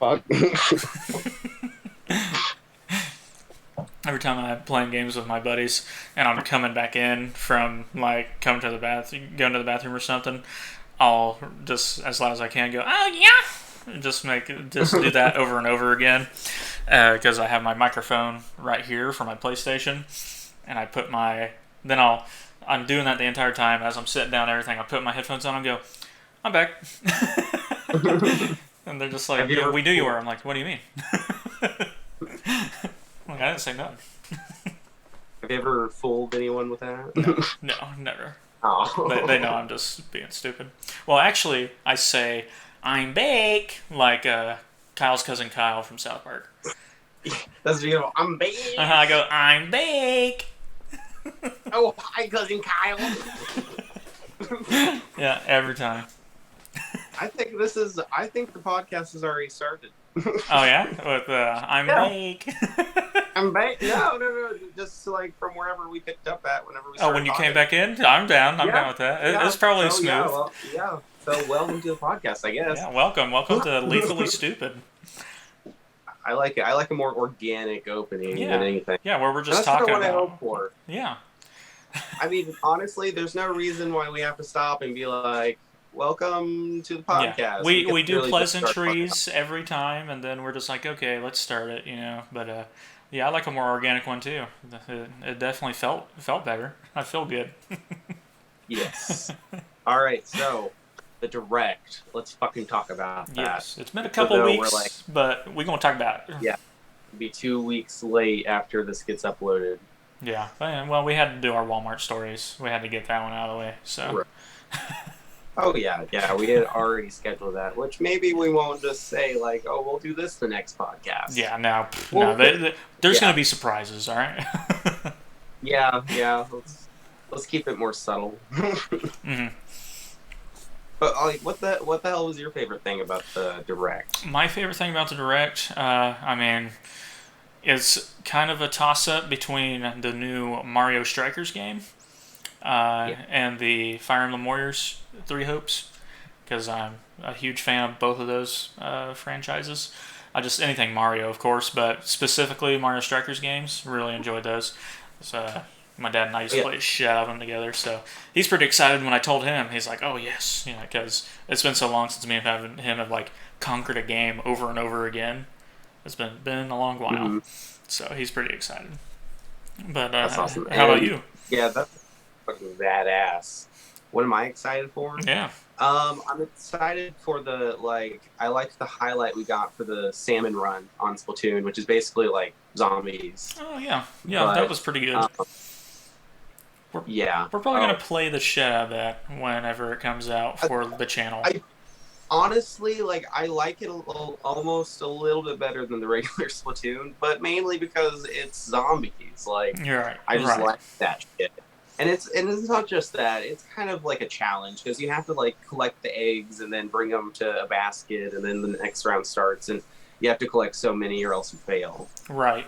fuck? Every time I'm playing games with my buddies and I'm coming back in from like coming to the going to the bathroom or something, I'll just as loud as I can go, "Oh yeah," and just do that over and over again because I have my microphone right here for my PlayStation, and I put my then I'm doing that the entire time as I'm sitting down and everything. I put my headphones on and go, "I'm back," and they're just like, Have you "Yeah, ever we knew you were." I'm like, "What do you mean?" Like, I didn't say nothing. have you ever fooled anyone with that? No, no, never. Oh. They know I'm just being stupid. Well, actually, I say I'm bake like Kyle's cousin Kyle from South Park. That's beautiful. I'm big. I go I'm bake. Oh, hi, cousin Kyle. Yeah, every time. I think the podcast has already started. Oh yeah, with I'm Yeah. bake. I'm back. No. Just like from wherever we picked up at whenever we Oh, started when you talking. came back in, I'm down. I'm Yeah. down with that. Yeah. It's probably So, smooth. Yeah. So welcome to the podcast, I guess. Yeah, welcome to Lethally Stupid. I like it. I like a more organic opening Yeah. than anything. Yeah, where we're just That's talking what I about. hope for. Yeah. I mean, honestly, there's no reason why we have to stop and be like, "Welcome to the podcast." Yeah. We can do really just start pleasantries every time, and then we're just like, okay, let's start it, you know. But yeah, I like a more organic one too. It definitely felt better. I feel good. Yes. All right. So the direct. Let's fucking talk about that. Yes, it's been a couple weeks, We're like, but we're gonna talk about it. yeah, it'll be 2 weeks late after this gets uploaded. Yeah. Well, we had to do our Walmart stories. We had to get that one out of the way. So. Right. Oh yeah. We had already scheduled that, which maybe we won't just say like, "Oh, we'll do this the next podcast." Yeah. No. Well, there's gonna be surprises. All right. Yeah. Let's keep it more subtle. Mm-hmm. But like, what the hell was your favorite thing about the direct? My favorite thing about the direct, I mean, it's kind of a toss-up between the new Mario Strikers game and the Fire Emblem Warriors Three Hopes, because I'm a huge fan of both of those franchises. I just anything Mario, of course, but specifically Mario Strikers games. Really enjoyed those. So, my dad and I used to play shit out of them together, so he's pretty excited when I told him. He's like, "Oh yes," you know, because it's been so long since me and him have like conquered a game over and over again. It's been a long while, so he's pretty excited. But that's awesome. How about you? Yeah, that's fucking badass. What am I excited for? Yeah. I'm excited for I liked the highlight we got for the salmon run on Splatoon, which is basically like zombies. Oh yeah, But, that was pretty good. We're probably gonna play the shit out of that whenever it comes out for the channel. Honestly, like I like it almost a little bit better than the regular Splatoon, but mainly because it's zombies. Like You're right. I just like that shit. And it's not just that. It's kind of like a challenge because you have to like collect the eggs and then bring them to a basket, and then the next round starts, and you have to collect so many or else you fail. Right.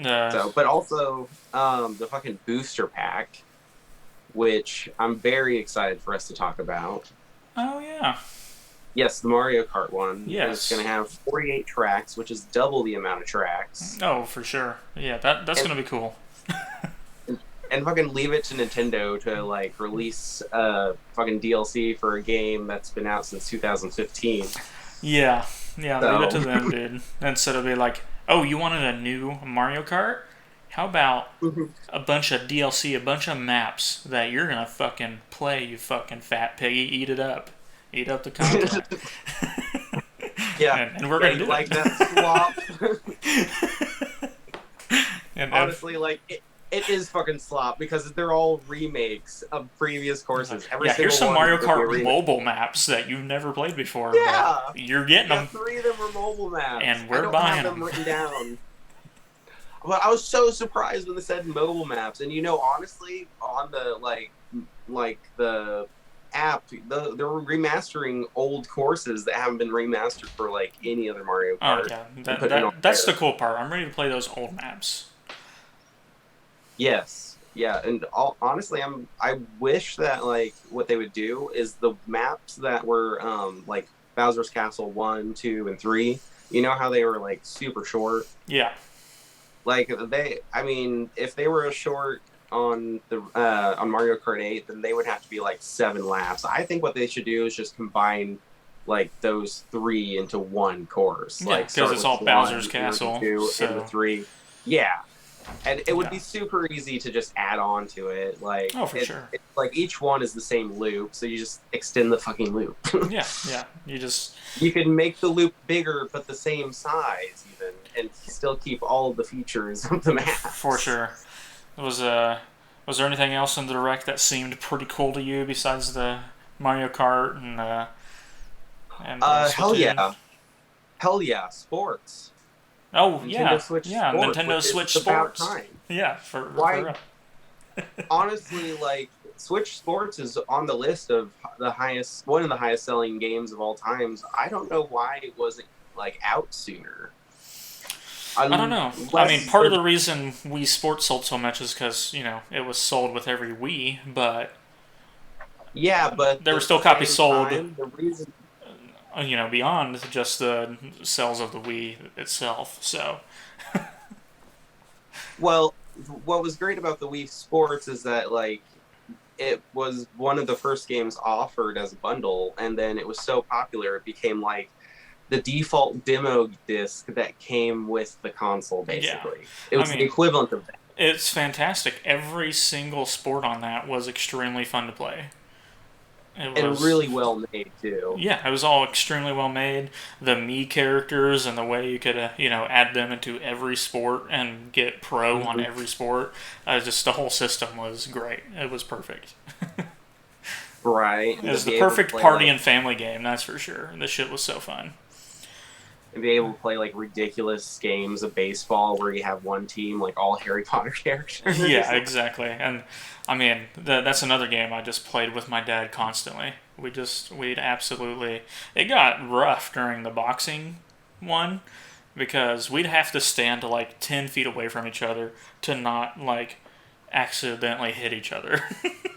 But also the fucking booster pack, which I'm very excited for us to talk about. Oh yeah. Yes, the Mario Kart one. Yes. It's going to have 48 tracks, which is double the amount of tracks. Oh, for sure. Yeah, that's going to be cool. And fucking leave it to Nintendo to like release a fucking DLC for a game that's been out since 2015. Yeah, leave it to them, dude. Instead of being like, oh, you wanted a new Mario Kart? How about a bunch of DLC, a bunch of maps that you're gonna fucking play, you fucking fat piggy? Eat it up. Eat up the content. Yeah. And we're gonna do like it. That slop. And honestly, like it is fucking slop because they're all remakes of previous courses. Here's some Mario Kart mobile maps that you've never played before. Yeah, you're getting them. 3 of them are mobile maps, and we're I don't buying have them written down. But I was so surprised when they said mobile maps, and honestly, on the like the app, they're remastering old courses that haven't been remastered for like any other Mario Kart. Oh yeah, that's the cool part. I'm ready to play those old maps. Yes, yeah, and honestly, I wish that like what they would do is the maps that were like Bowser's Castle 1, 2, and 3. You know how they were like super short? Yeah. Like I mean, if they were short on Mario Kart 8, then they would have to be like 7 laps. I think what they should do is just combine like those 3 into one course. Yeah, Like because start it's with all 1, Bowser's and then Castle. 2, and the So 3. Yeah, and it would yeah. be super easy to just add on to it. Like Oh, for sure. like each one is the same loop, so you just extend the fucking loop. Yeah, yeah. You just You can make the loop bigger, but the same size even, and still keep all of the features of the for maps. sure. Was there anything else in the direct that seemed pretty cool to you besides the Mario Kart and Hell Splatoon? yeah, hell yeah, sports. Oh Nintendo yeah, Switch yeah. Sports, Nintendo which is Switch about Sports. time. Yeah, for Why? Honestly, like Switch Sports is on the list of one of the highest selling games of all times. I don't know why it wasn't like out sooner. I don't know. I mean, Unless part of they're the reason Wii Sports sold so much is because it was sold with every Wii, but yeah, but there were at still the copies same sold. time, the reason Beyond just the sales of the Wii itself. So well, what was great about the Wii Sports is that like it was one of the first games offered as a bundle, and then it was so popular it became like the default demo disc that came with the console. yeah, Basically, it I was the mean, equivalent of that. it's fantastic. Every single sport on that was extremely fun to play. It And was really well made too. Yeah, it was all extremely well made. The Mii characters and the way you could, add them into every sport and get pro on Mhm. every sport. Just the whole system was great. It was perfect. Right, It and to was the be able to perfect play party like and family game, that's for sure. This shit was so fun. ridiculous games of baseball where you have one team like all Harry Potter Yeah, characters. exactly. And I mean, that's another game I just played with my dad constantly. We'd absolutely. It got rough during the boxing one because we'd have to stand like 10 feet away from each other to not like accidentally hit each other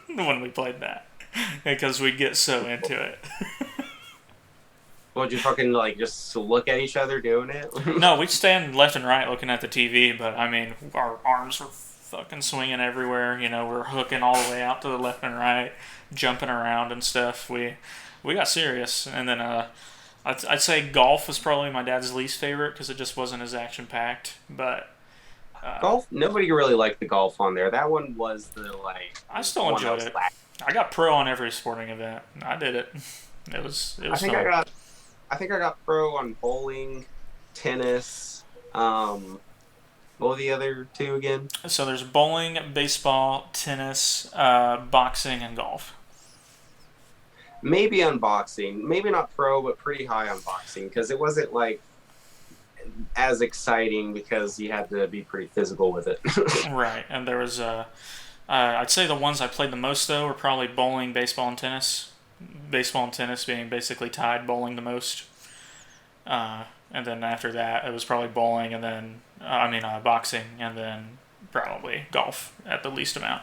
when we played that because we'd get so into it. Would you fucking like just look at each other doing it? No, we'd stand left and right looking at the TV, but I mean, our arms were fucking swinging everywhere. We're hooking all the way out to the left and right, jumping around and stuff. We got serious, and then I'd say golf was probably my dad's least favorite because it just wasn't as action packed. But Golf, nobody really liked the golf on there. That one was the like I still one that enjoyed was it. last. I got pro on every sporting event. I did it. It I was think I fun. got I think I got pro on bowling, tennis. What were the other two again? So there's bowling, baseball, tennis, boxing, and golf. Maybe on boxing, maybe not pro, but pretty high on boxing because it wasn't like as exciting because you had to be pretty physical with it. Right, and there was I'd say the ones I played the most though were probably bowling, baseball, and tennis. Baseball and tennis being basically tied, bowling the most. And then after that, it was probably bowling, and then boxing, and then probably golf at the least amount.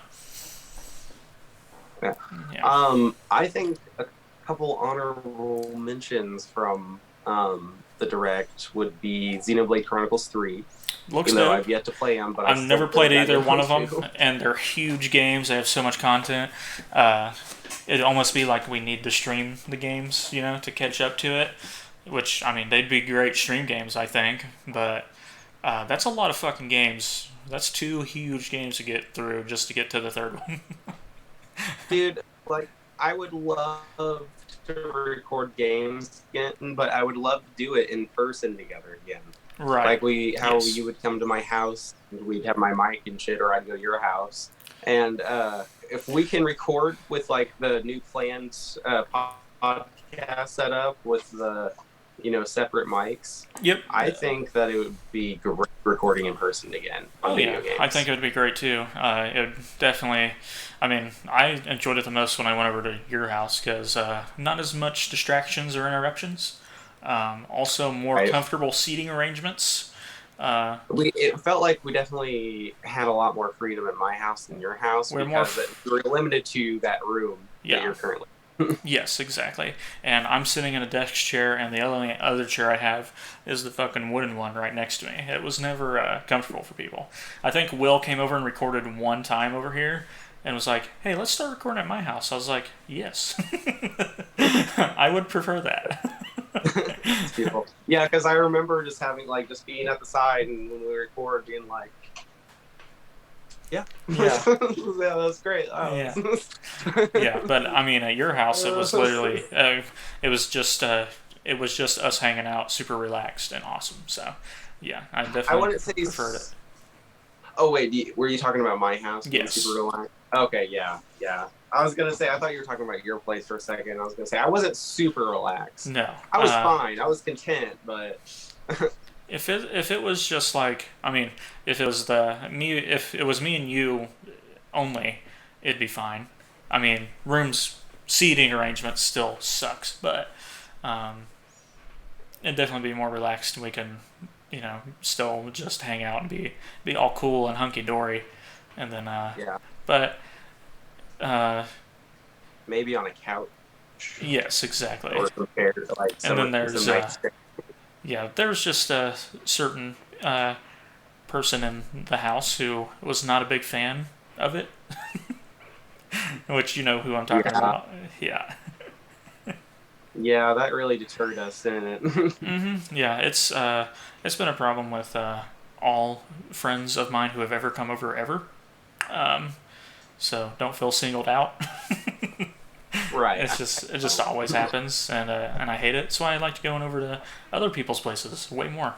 Yeah. Yeah, I think a couple honorable mentions from the direct would be Xenoblade Chronicles 3. looks Even though dope. I've yet to play them, but I I've still never played really either gotta one go of them, to. and they're huge games. They have so much content. It'd almost be like we need to stream the games, to catch up to it. Which I mean, they'd be great stream games, I think. But that's a lot of fucking games. That's 2 huge games to get through just to get to the third one. Dude, like, I would love to record games again, but I would love to do it in person together again. Right. Like how Yes. you would come to my house, and we'd have my mic and shit, or I'd go to your house. And if we can record with like the new planned podcast setup with the separate mics, Yep. I think that it would be great recording in person again on Oh video yeah, games. I think it would be great too. It would definitely. I mean, I enjoyed it the most when I went over to your house because not as much distractions or interruptions. Also, more Right. comfortable seating arrangements. It felt like we definitely had a lot more freedom at my house than your house We're more. because we were limited to that room that Yeah. you're currently. Yes, exactly. And I'm sitting in a desk chair, and the only other chair I have is the fucking wooden one right next to me. It was never comfortable for people. I think Will came over and recorded one time over here, and was like, "Hey, let's start recording at my house." I was like, "Yes, I would prefer that." It's beautiful. Yeah, because I remember just having like just being at the side and when we record being like, yeah, Yeah. yeah, that's great. Yeah. Yeah, but I mean, at your house, it was literally, it was just, it was just us hanging out, super relaxed and awesome. So, yeah, I I definitely wouldn't say. preferred it. Oh wait, were you talking about my house being Yes. super relaxed? Okay, yeah, yeah. I was gonna say I thought you were talking about your place for a second. I was gonna say I wasn't super relaxed. No. I was fine. I was content, but If it was just like, I mean, if it was me and you only, it'd be fine. I mean, rooms seating arrangement still sucks, but um, it'd definitely be more relaxed. We can, still just hang out and be all cool and hunky dory, and then yeah, but uh, maybe on a couch yes, exactly. or compared to like And then some there's nice. there's just a certain person in the house who was not a big fan of it, which you know who I'm talking Yeah, about. Yeah. yeah, that really deterred us, didn't it? Yeah, it's been a problem with all friends of mine who have ever come over ever. Um, so don't feel singled out. Right. It just always happens, and I hate it. That's why I like going over to other people's places way more.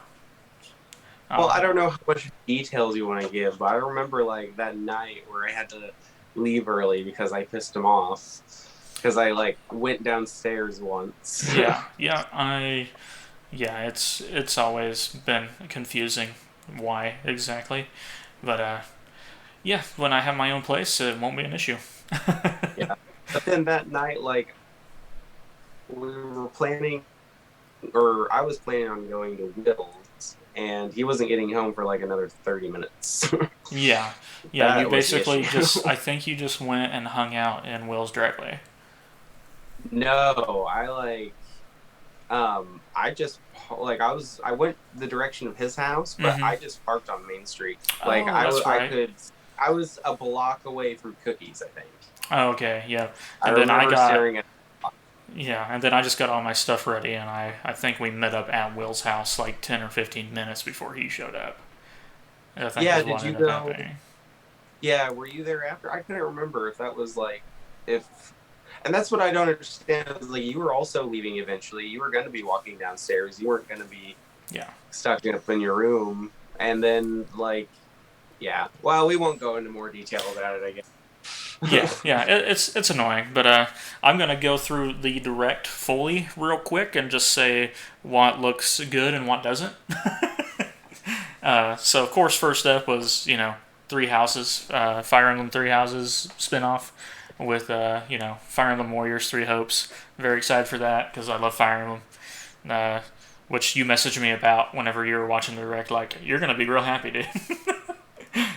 Well, I don't know how much details you want to give, but I remember like that night where I had to leave early because I pissed him off. Because I like went downstairs once. It's always been confusing why exactly, but yeah, when I have my own place, it won't be an issue. Yeah. But then that night, like we were planning, or I was planning on going to Will's, and he wasn't getting home for like another 30 minutes. Yeah, yeah. You That was the basically issue. I think you just went and hung out in Will's driveway. No, I just like I went the direction of his house, but Mm-hmm. I just parked on Main Street. Like Oh, that's right. I was a block away through Cookies, I think. Oh, okay, yeah. I And then I remember got staring at. yeah, and then I just got all my stuff ready, and I think we met up at Will's house like 10 or 15 minutes before he showed up. I think Yeah, is did what you ended up go? happening. Yeah, were you there after? I couldn't remember if that was like if and that's what I don't understand is like you were also leaving eventually. You were going to be walking downstairs. You weren't going to be Yeah. stuck up in your room. And then like yeah. Well, we won't go into more detail about it, I guess. Yeah. It's annoying, but I'm gonna go through the direct fully real quick and just say what looks good and what doesn't. So of course, first up was Three Houses, Fire Emblem Three Houses spinoff with Fire Emblem Warriors Three Hopes. Very excited for that because I love Fire Emblem. Which you messaged me about whenever you were watching the direct, like you're gonna be real happy, dude.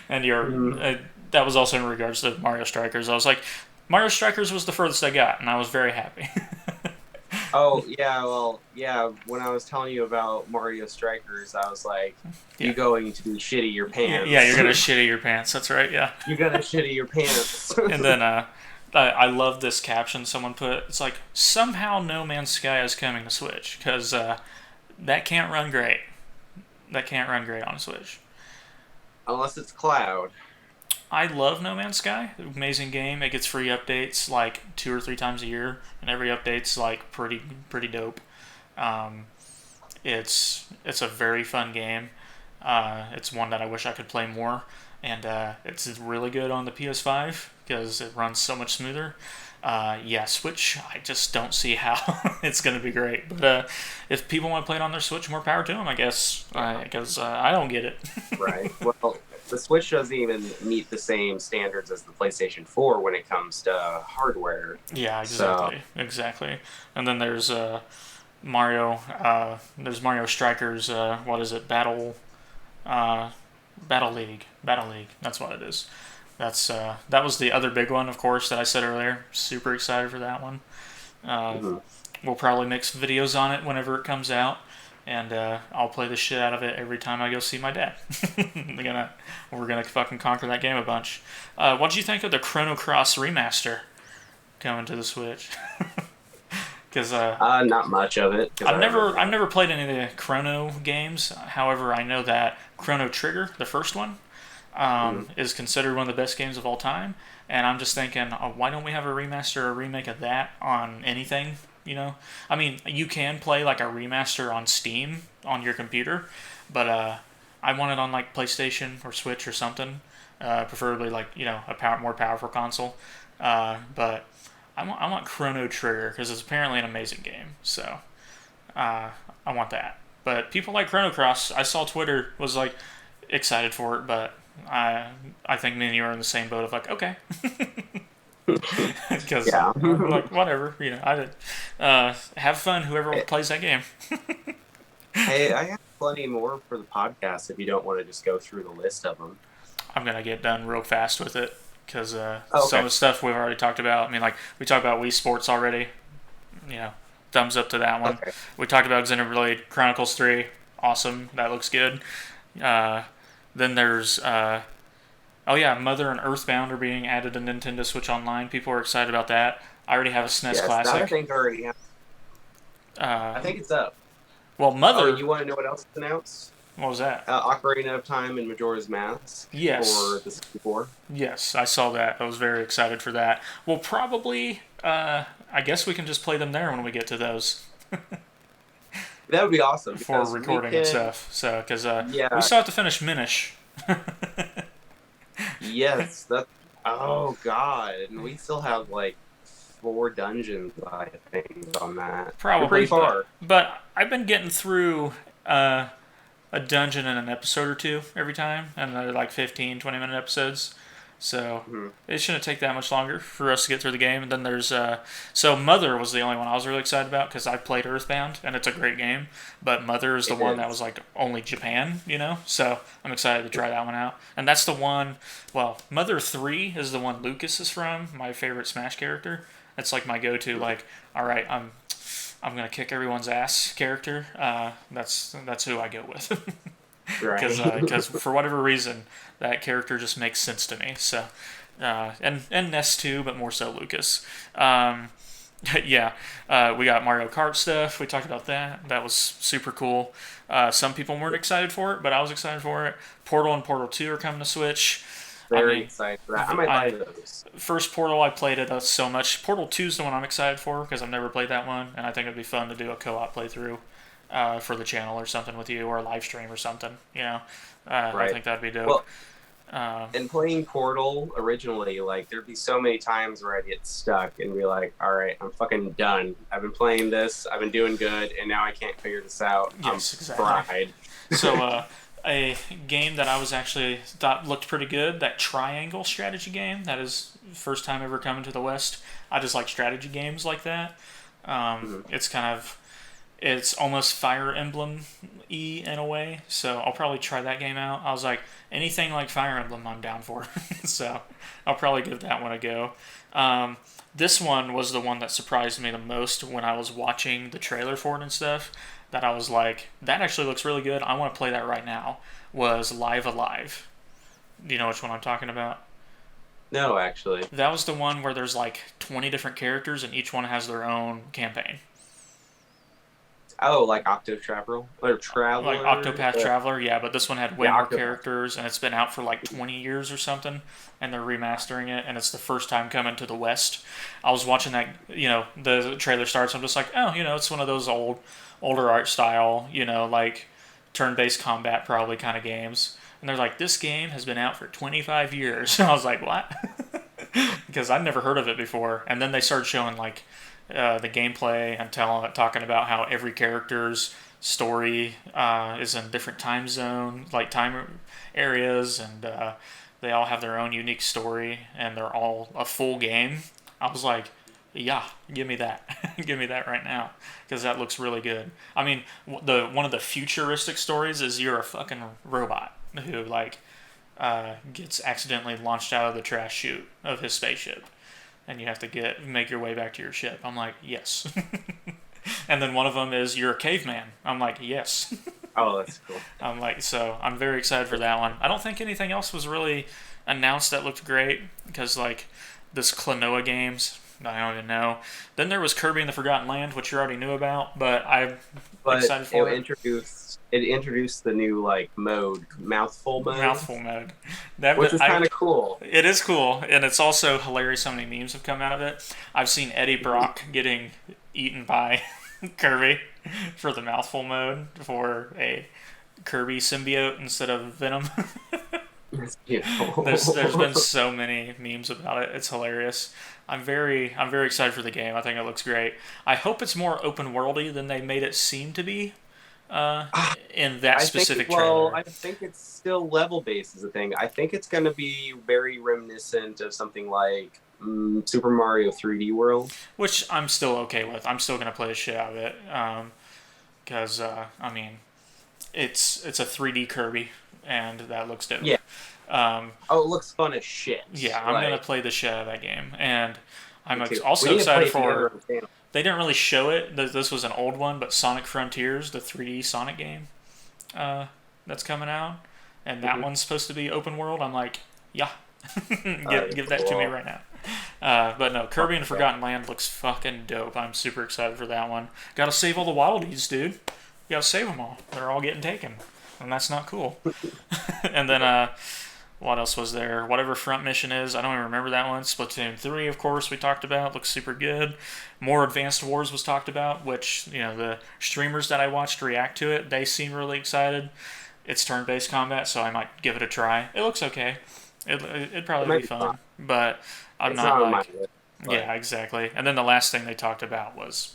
And Mhm. that was also in regards to Mario Strikers. I was like, Mario Strikers was the furthest I got, and I was very happy. Oh, yeah, well, yeah, when I was telling you about Mario Strikers, I was like, Yeah, you going to shitty your yeah, pants. you're gonna shitty your pants. That's right. Yeah. You're gonna shitty your pants. And then I love this caption someone put. It's like somehow No Man's Sky is coming to Switch because that can't run great. That can't run great on a Switch. Unless it's Cloud. I love No Man's Sky. Amazing game. It gets free updates like 2 or 3 times a year, and every update's like pretty dope. Um, it's a very fun game. It's one that I wish I could play more, and it's really good on the PS5 because it runs so much smoother. Yeah, Switch. I just don't see how it's gonna be great. But if people want to play it on their Switch, more power to them, I guess. Because I don't get it. Right. Well, the Switch doesn't even meet the same standards as the PlayStation 4 when it comes to hardware. Yeah, So, exactly. And then there's Mario. There's Mario Strikers. What is it? Uh, Battle League. Battle League. That's what it is. That was the other big one, of course, that I said earlier. Super excited for that one. Mhm. We'll probably make some videos on it whenever it comes out, and I'll play the shit out of it every time I go see my dad. We're gonna fucking conquer that game a bunch. What did you think of the Chrono Cross remaster coming to the Switch? Because Not much of it because I've never played any of the Chrono games. However, I know that Chrono Trigger, the first one, Mhm. is considered one of the best games of all time. And I'm just thinking, why don't we have a remaster or a remake of that on anything? You know, I mean, you can play like a remaster on Steam on your computer, but I want it on like PlayStation or Switch or something, preferably like more powerful console. But I want Chrono Trigger because it's apparently an amazing game. So I want that. But people like Chrono Cross, I saw Twitter was like excited for it, but I think me and you are in the same boat of like, okay, because Yeah. I'm like whatever, I did. Have fun, whoever Hey, plays that game. hey, I have plenty more for the podcast if you don't want to just go through the list of them. I'm gonna get done real fast with it because Oh, some okay. of the stuff we've already talked about. I mean, like we talked about Wii Sports already. You know, thumbs up to that one. Okay. We talked about Xenoblade Chronicles 3. Awesome, that looks good. Uh, then there's oh yeah, Mother and Earthbound are being added to Nintendo Switch Online. People are excited about that. I already have a SNES Yes, that I Classic. think already. Uh, I think it's up. well, Oh, Mother, you want to know what else is announced? what was that? Ocarina of Time and Majora's Mask for Yes, the 64. yes, I saw that. I was very excited for that. We'll probably, I guess we can just play them there when we get to those That would be awesome for because we recording and can. stuff. So, because we Yeah. still have to finish Minish. Yes. That. Oh God, and we still have like 4 dungeons, I think, on that. We're Probably, pretty far. but I've been getting through uh, a dungeon in an episode or two every time, and they're like 15, 20-minute episodes. So Mhm. it shouldn't take that much longer for us to get through the game. And then there's so Mother was the only one I was really excited about because I played Earthbound and it's a great game. But Mother is the It one that was is. like only Japan, So I'm excited to try that one out. And that's the one. Well, Mother 3 is the one Lucas is from, my favorite Smash character. It's like my go-to. Like, all right, I'm gonna kick everyone's ass character. That's who I go with. Right. Because for whatever reason that character just makes sense to me. So and Ness too, but more so Lucas. Um, yeah, we got Mario Kart stuff. We talked about that. That was super cool. Some people weren't excited for it, but I was excited for it. Portal and Portal 2 are coming to Switch. I Very mean, excited for that. I might buy I those. first Portal I played it so much. Portal 2 is the one I'm excited for because I've never played that one, and I think it'd be fun to do a co-op playthrough for the channel or something with you, or a live stream or something. I Right. think that'd be dope. Well, and playing Portal originally, like there'd be so many times where I'd get stuck and be like, "All right, I'm fucking done. I've been playing this. I've been doing good, and now I can't figure this out. I'm Yes, exactly. fried." So, a game that I was actually thought looked pretty good, that Triangle strategy game, that is first time ever coming to the West. I just like strategy games like that. Mhm. It's kind of, it's almost Fire Emblem y in a way, so I'll probably try that game out. I was like, anything like Fire Emblem, I'm down for. So, I'll probably give that one a go. Um, this one was the one that surprised me the most when I was watching the trailer for it and stuff. That I was like, that actually looks really good. I want to play that right now. Was Live Alive. Do you know which one I'm talking about? No, actually. That was the one where there's like 20 different characters and each one has their own campaign. Oh, like Octo Traveler or Like Traveler? Octopath Traveler, yeah, but this one had way Yeah, more Octopath. characters and it's been out for like 20 years or something, and they're remastering it and it's the first time coming to the West. I was watching that, the trailer starts. I'm just like, oh, it's one of those older art style, like turn-based combat probably kind of games. And they're like, this game has been out for 25 years. I was like, what? Because I'd never heard of it before. And then they started showing like the gameplay and talking about how every character's story is in different time zone, like time areas, and they all have their own unique story, and they're all a full game. I was like, yeah, give me that, give me that right now, because that looks really good. I mean, the one of the futuristic stories is you're a fucking robot who gets accidentally launched out of the trash chute of his spaceship, and you have to make your way back to your ship. I'm like, yes. And then one of them is you're a caveman. I'm like, yes. Oh, that's cool. I'm like, so I'm very excited for that one. I don't think anything else was really announced that looked great because like this Klonoa games, I don't even know. Then there was Kirby and the Forgotten Land, which you already knew about, but I'm excited for it. It introduced the new like mouthful mode. Mouthful mode. Which is kind of cool. It is cool, and it's also hilarious how many memes have come out of it. I've seen Eddie Brock getting eaten by Kirby for the mouthful mode for a Kirby symbiote instead of Venom. That's beautiful. There's been so many memes about it. It's hilarious. I'm very excited for the game. I think it looks great. I hope it's more open worldy than they made it seem to be in that specific trailer. I think it's still level based is the thing. I think it's going to be very reminiscent of something like Super Mario 3D World, which I'm still okay with. I'm still going to play the shit out of it because I mean, it's a 3D Kirby, and that looks dope. Yeah. It looks fun as shit. Yeah, I'm gonna play the shit out of that game, and I'm also excited for. They didn't really show it. This was an old one, but Sonic Frontiers, the 3D Sonic game, that's coming out, and that one's supposed to be open world. I'm like, yeah, give that to me right now. But no, Kirby and the Forgotten Land looks fucking dope. I'm super excited for that one. Gotta save all the Wildies, dude. You gotta save them all. They're all getting taken, and that's not cool. And then what else was there? Whatever Front Mission is, I don't even remember that one. Splatoon 3, of course, we talked about. Looks super good. More Advanced Wars was talked about, which, the streamers that I watched react to it, they seem really excited. It's turn-based combat, so I might give it a try. It looks okay. It'd probably be fun. But I'm not like... Yeah, exactly. And then the last thing they talked about was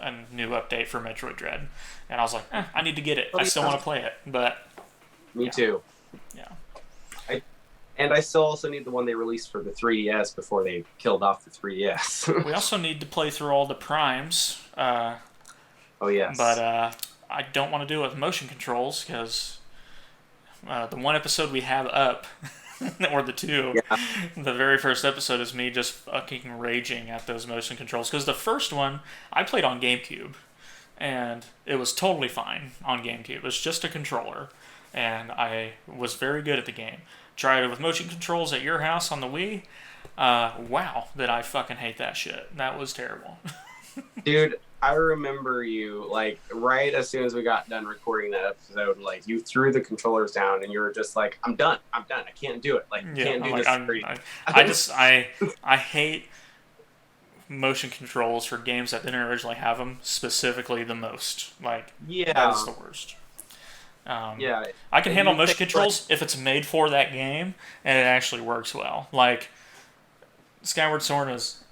a new update for Metroid Dread. And I was like, I need to get it. I still want to play it, but... Me too. Yeah. And I still also need the one they released for the 3DS before they killed off the 3DS. We also need to play through all the primes. Oh, yes. But I don't want to do it with motion controls because the one episode we have up, or the two, the very first episode is me just fucking raging at those motion controls. Because the first one, I played on GameCube, and it was totally fine on GameCube. It was just a controller, and I was very good at the game. Tried it with motion controls at your house on the Wii. Wow, did I fucking hate that shit. That was terrible. Dude, I remember you, like, right as soon as we got done recording that episode, like, you threw the controllers down and you were just like, I'm done. I can't do it. Like, can't do this. I hate motion controls for games that didn't originally have them, specifically the most. Like, that is the worst. I can handle motion controls if it's made for that game and it actually works well. Like, Skyward Sword is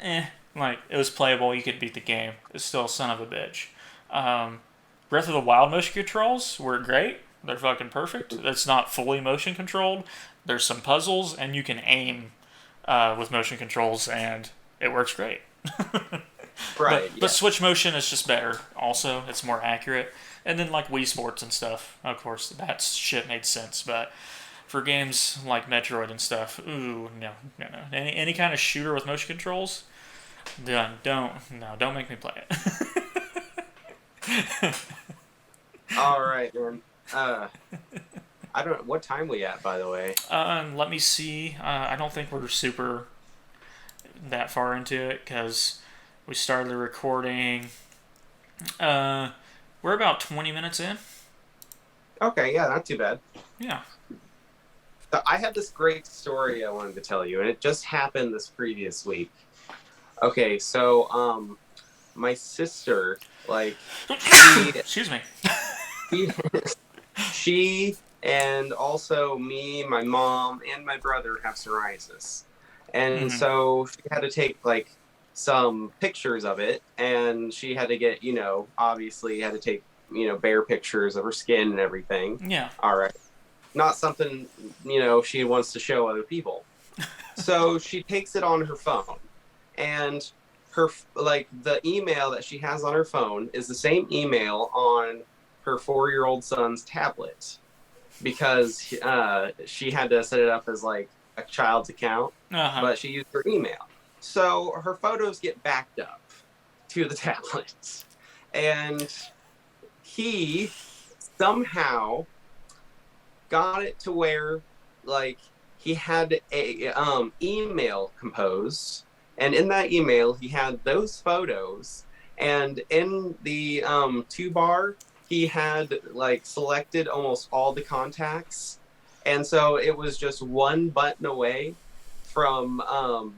like, it was playable, you could beat the game. It's still a son of a bitch. Breath of the Wild motion controls were great. They're fucking perfect. It's not fully motion controlled. There's some puzzles, and you can aim with motion controls, and it works great. But Switch motion is just better. Also, it's more accurate. And then, like, Wii Sports and stuff, of course, that shit made sense. But for games like Metroid and stuff, no. Any kind of shooter with motion controls, don't make me play it. All right, man. I don't. What time we at, by the way? Let me see. I don't think we're super that far into it because we started the recording. We're about 20 minutes in. Okay, yeah, not too bad. Yeah. So I had this great story I wanted to tell you, and it just happened this previous week. Okay, so my sister, like, excuse me. She and also me, my mom, and my brother have psoriasis. And so she had to take, like, some pictures of it, and she had to get, obviously had to take, bare pictures of her skin and everything. Yeah. All right. Not something, she wants to show other people. So she takes it on her phone, and her, like, the email that she has on her phone is the same email on her 4-year-old son's tablet, because she had to set it up as, like, a child's account, but she used her email. So her photos get backed up to the tablet, and he somehow got it to where like he had a email composed, and in that email he had those photos, and in the two bar he had like selected almost all the contacts, and so it was just one button away from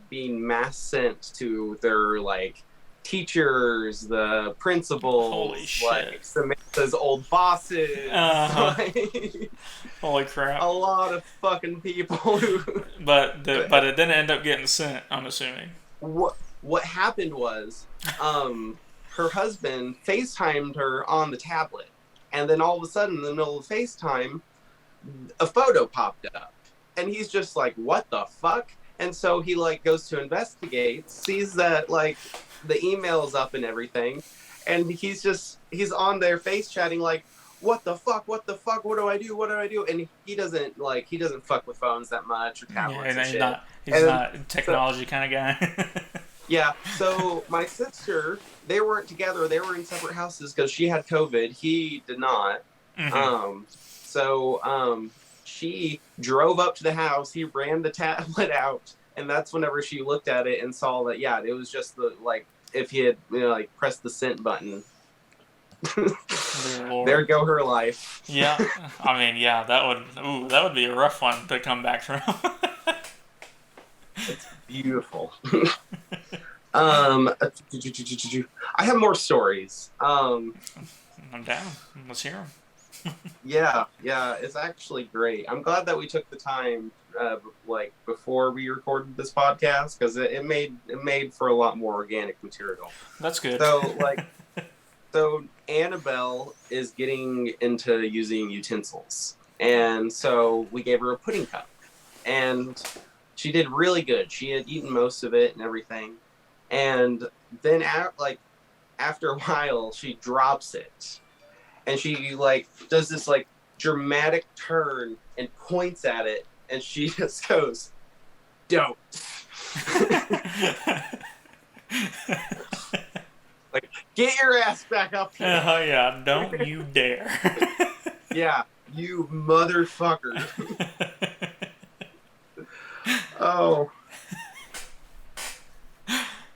being mass sent to their like teachers, the Holy principals, like shit. Samantha's old bosses, Uh-huh. like Holy crap. a lot of fucking people who But it didn't end up getting sent, I'm assuming. what happened was her husband FaceTimed her on the tablet, and then all of a sudden in the middle of FaceTime a photo popped up, and he's just like, what the fuck? And so he like goes to investigate, sees that like the email's up and everything, and he's on their face chatting like, what the fuck, what the fuck, what do I do, what do I do? And he doesn't fuck with phones that much or Yeah, tablets and and he's shit. he's And not a so technology kind of guy. yeah, so my sister, they weren't together, they were in separate houses because she had COVID, he did not. So she drove up to the house, he ran the tablet out, and that's whenever she looked at it and saw that, yeah, it was just the like if he had like pressed the sent button. There go her life. Yeah, I mean, yeah, that would be a rough one to come back from. It's beautiful. I have more stories. I'm down. Let's hear them. Yeah, it's actually great. I'm glad that we took the time, like before we recorded this podcast, because it made for a lot more organic material. That's good. So Annabelle is getting into using utensils, and so we gave her a pudding cup, and she did really good. She had eaten most of it and everything, and then after a while she drops it, and she like does this like dramatic turn and points at it, and she just goes, "Don't." Like, get your ass back up here. Oh yeah, don't you dare. Yeah, you motherfucker. Oh.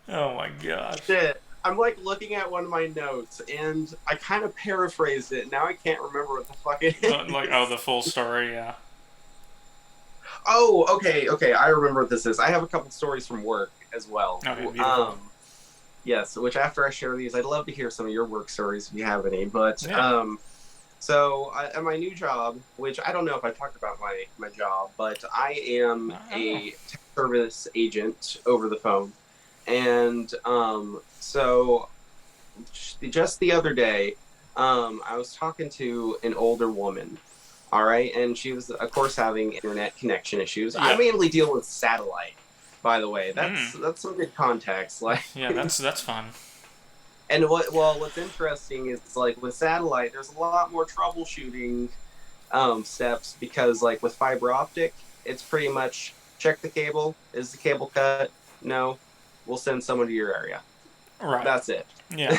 Oh my gosh. Shit. I'm like looking at one of my notes, and I kind of paraphrased it. Now I can't remember what the fuck it is. The full story, yeah. Oh, okay. I remember what this is. I have a couple stories from work as well. Okay, beautiful. Yes, which after I share these, I'd love to hear some of your work stories if you have any. But yeah. So at my new job, which I don't know if I talked about my job, but I am a tech service agent over the phone. And so just the other day, I was talking to an older woman, all right? And she was, of course, having internet connection issues. Yeah. I mainly deal with satellite, by the way. That's some good context. Like, yeah, that's fun. And what's interesting is like with satellite, there's a lot more troubleshooting steps, because like with fiber optic, it's pretty much check the cable. Is the cable cut? No. We'll send someone to your area. Right. That's it. Yeah.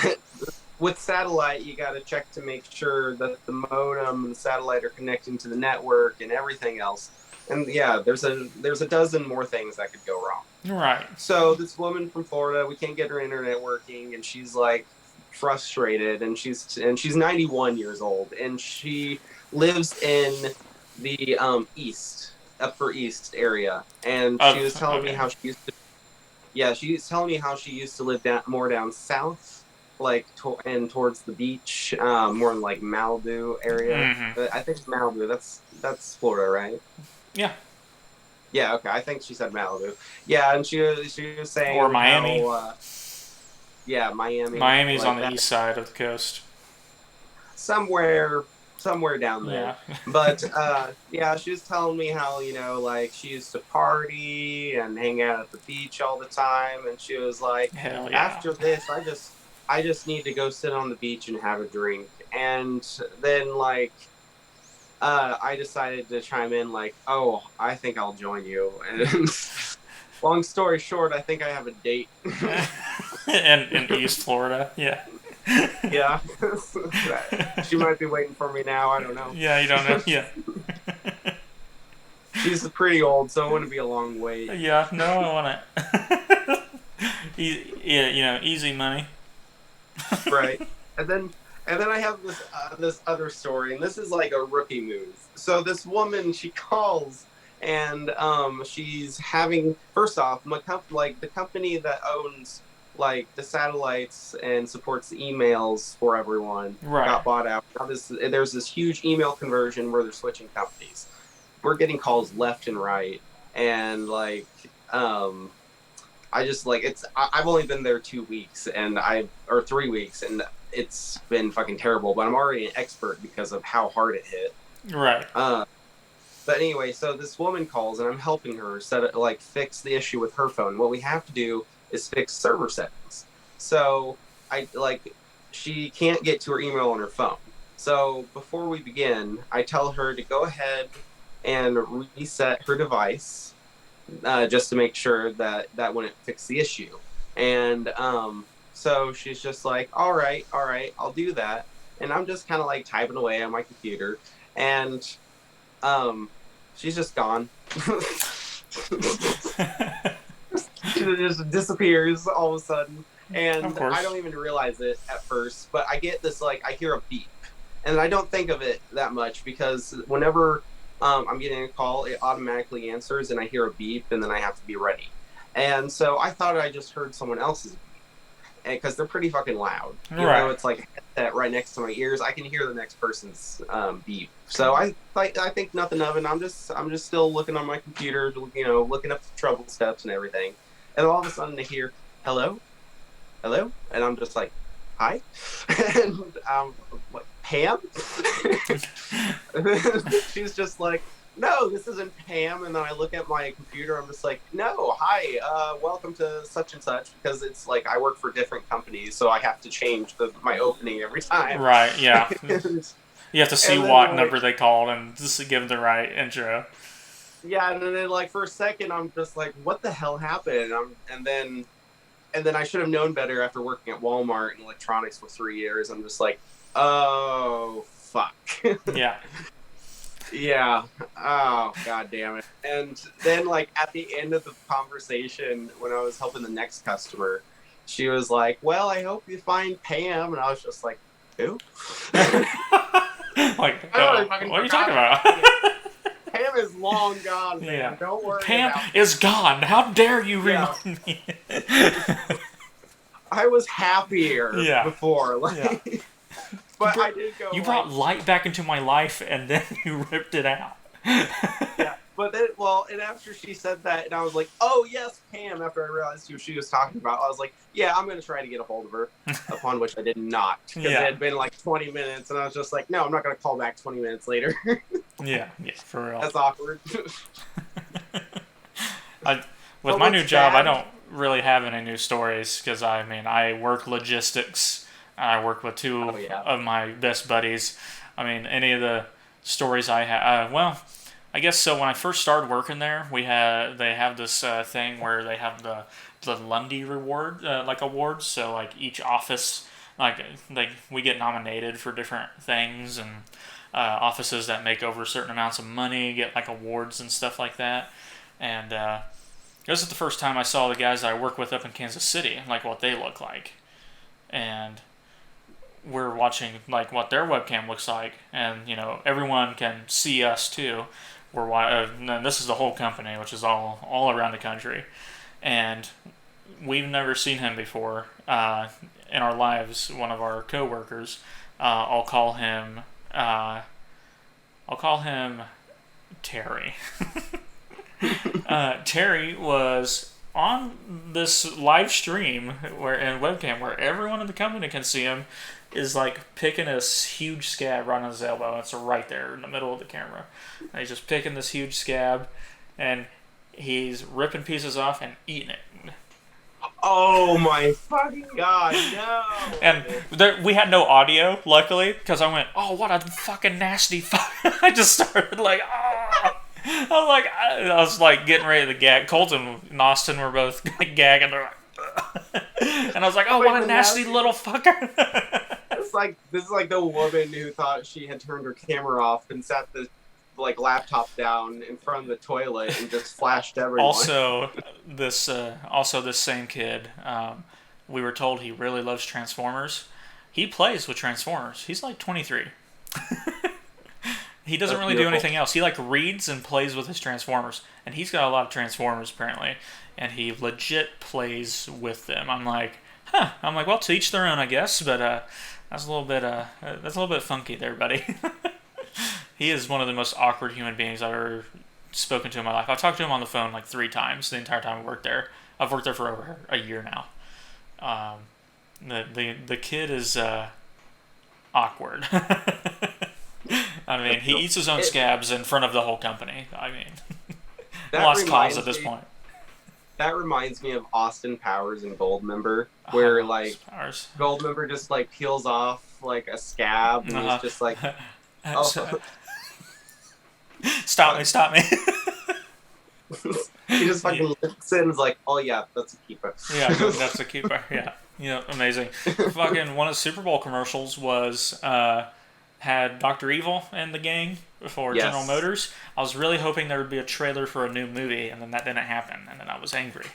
With satellite, you got to check to make sure that the modem and the satellite are connecting to the network and everything else. And yeah, there's a dozen more things that could go wrong. Right. So this woman from Florida, we can't get her internet working, and she's like frustrated, and she's 91 years old, and she lives in the upper east area, and she was telling me how she used to. Yeah, she's telling me how she used to live more down south, like and towards the beach, more in like Malibu area. Mm-hmm. I think it's Malibu. That's Florida, right? Yeah. Yeah. Okay. I think she said Malibu. Yeah, and she was saying or Miami. Yeah, Miami. Miami's like on the east side of the coast. Somewhere down there. Yeah. But yeah, she was telling me how, like she used to party and hang out at the beach all the time, and she was like, hell yeah. After this, I just need to go sit on the beach and have a drink. And then like I decided to chime in like, oh, I think I'll join you. And Long story short, I think I have a date. in East Florida, yeah. Yeah. She might be waiting for me now. I don't know. Yeah, you don't know. Yeah. She's pretty old, so it wouldn't be a long wait. Yeah, no, I want it. Yeah, easy money. Right. And then I have this other story, and this is like a rookie move. So this woman, she calls, and she's having, first off, like the company that owns like the satellites and supports the emails for everyone Right. got bought out. Now there's this huge email conversion where they're switching companies. We're getting calls left and right, and like I just like I've only been there 2 weeks or 3 weeks, and it's been fucking terrible. But I'm already an expert because of how hard it hit. Right. But anyway, so this woman calls, and I'm helping her fix the issue with her phone. What we have to do is fix server settings. So she can't get to her email on her phone. So before we begin, I tell her to go ahead and reset her device, just to make sure that wouldn't fix the issue. And so she's just like, all right, I'll do that. And I'm just kind of like typing away on my computer, and she's just gone. She just disappears all of a sudden, and I don't even realize it at first. But I get this, I hear a beep, and I don't think of it that much because whenever I'm getting a call, it automatically answers, and I hear a beep, and then I have to be ready. And so I thought I just heard someone else's beep, because they're pretty fucking loud. Even though it's like a headset right next to my ears, I can hear the next person's beep. So I think nothing of it. I'm just still looking on my computer, looking up the trouble steps and everything. And all of a sudden I hear, hello? And I'm just like, hi? And I'm like, Pam? She's just like, no, this isn't Pam. And then I look at my computer, I'm just like, no, hi, welcome to such and such, because it's like I work for different companies, so I have to change my opening every time. Right, yeah. You have to see what number they called and just give them the right intro. Yeah, and then for a second I'm just like, what the hell happened? And then I should have known better after working at Walmart in electronics for 3 years. I'm just like, oh fuck. Yeah. Yeah. Oh, god damn it. And then at the end of the conversation, when I was helping the next customer, she was like, well, I hope you find Pam. And I was just like, who? What are you talking about? Pam is long gone, man. Yeah. Don't worry. Pam is gone. How dare you remind me? I was happier before. But I did go. You brought light back into my life, and then you ripped it out. Yeah, but then, and after she said that, and I was like, oh, yes, Pam, after I realized who she was talking about, I was like, yeah, I'm going to try to get a hold of her, upon which I did not, because it had been 20 minutes, and I was just like, no, I'm not going to call back 20 minutes later. Yeah, for real. That's awkward. With my new job, I don't really have any new stories, because, I work logistics. I work with two of my best buddies. Any of the stories I have... I guess so. When I first started working there, they have this thing where they have the Lundy reward, awards. So, each office, we get nominated for different things, and offices that make over certain amounts of money get, awards and stuff like that. And this is the first time I saw the guys I work with up in Kansas City, what they look like. And we're watching what their webcam looks like, and everyone can see us too. And this is the whole company, which is all around the country, and we've never seen him before in our lives. One of our coworkers, I'll call him Terry. Terry was on this live stream and webcam where everyone in the company can see him, is picking this huge scab right on his elbow. It's right there in the middle of the camera. And he's just picking this huge scab, and he's ripping pieces off and eating it. Oh my fucking god, no! And we had no audio, luckily, because I went, oh, what a fucking nasty fuck. I just started oh. I was like getting ready to gag. Colton and Austin were both gagging. They're like, and I was like, oh, what a nasty little fucker. This is like the woman who thought she had turned her camera off and sat the like laptop down in front of the toilet and just flashed everyone. Also, this same kid, we were told he really loves Transformers. He plays with Transformers. He's like 23. He doesn't really do anything else. He like reads and plays with his Transformers, and he's got a lot of Transformers apparently, and he legit plays with them. I'm like, huh. I'm like, well, to each their own, I guess. But that's a little bit funky there, buddy. He is one of the most awkward human beings I've ever spoken to in my life. I've talked to him on the phone like 3 times the entire time I worked there. I've worked there for over a year now. The kid is awkward. I mean, he eats his own scabs in front of the whole company. I mean, lost cause at this point. That reminds me of Austin Powers and Goldmember, where like Goldmember just like peels off like a scab and he's just like, oh. Stop me. He just fucking looks in and is like, oh yeah, that's a keeper. Yeah, that's a keeper. Yeah, amazing. Fucking one of the Super Bowl commercials was had Dr. Evil and the gang for General Motors. I was really hoping there would be a trailer for a new movie, and then that didn't happen, and then I was angry.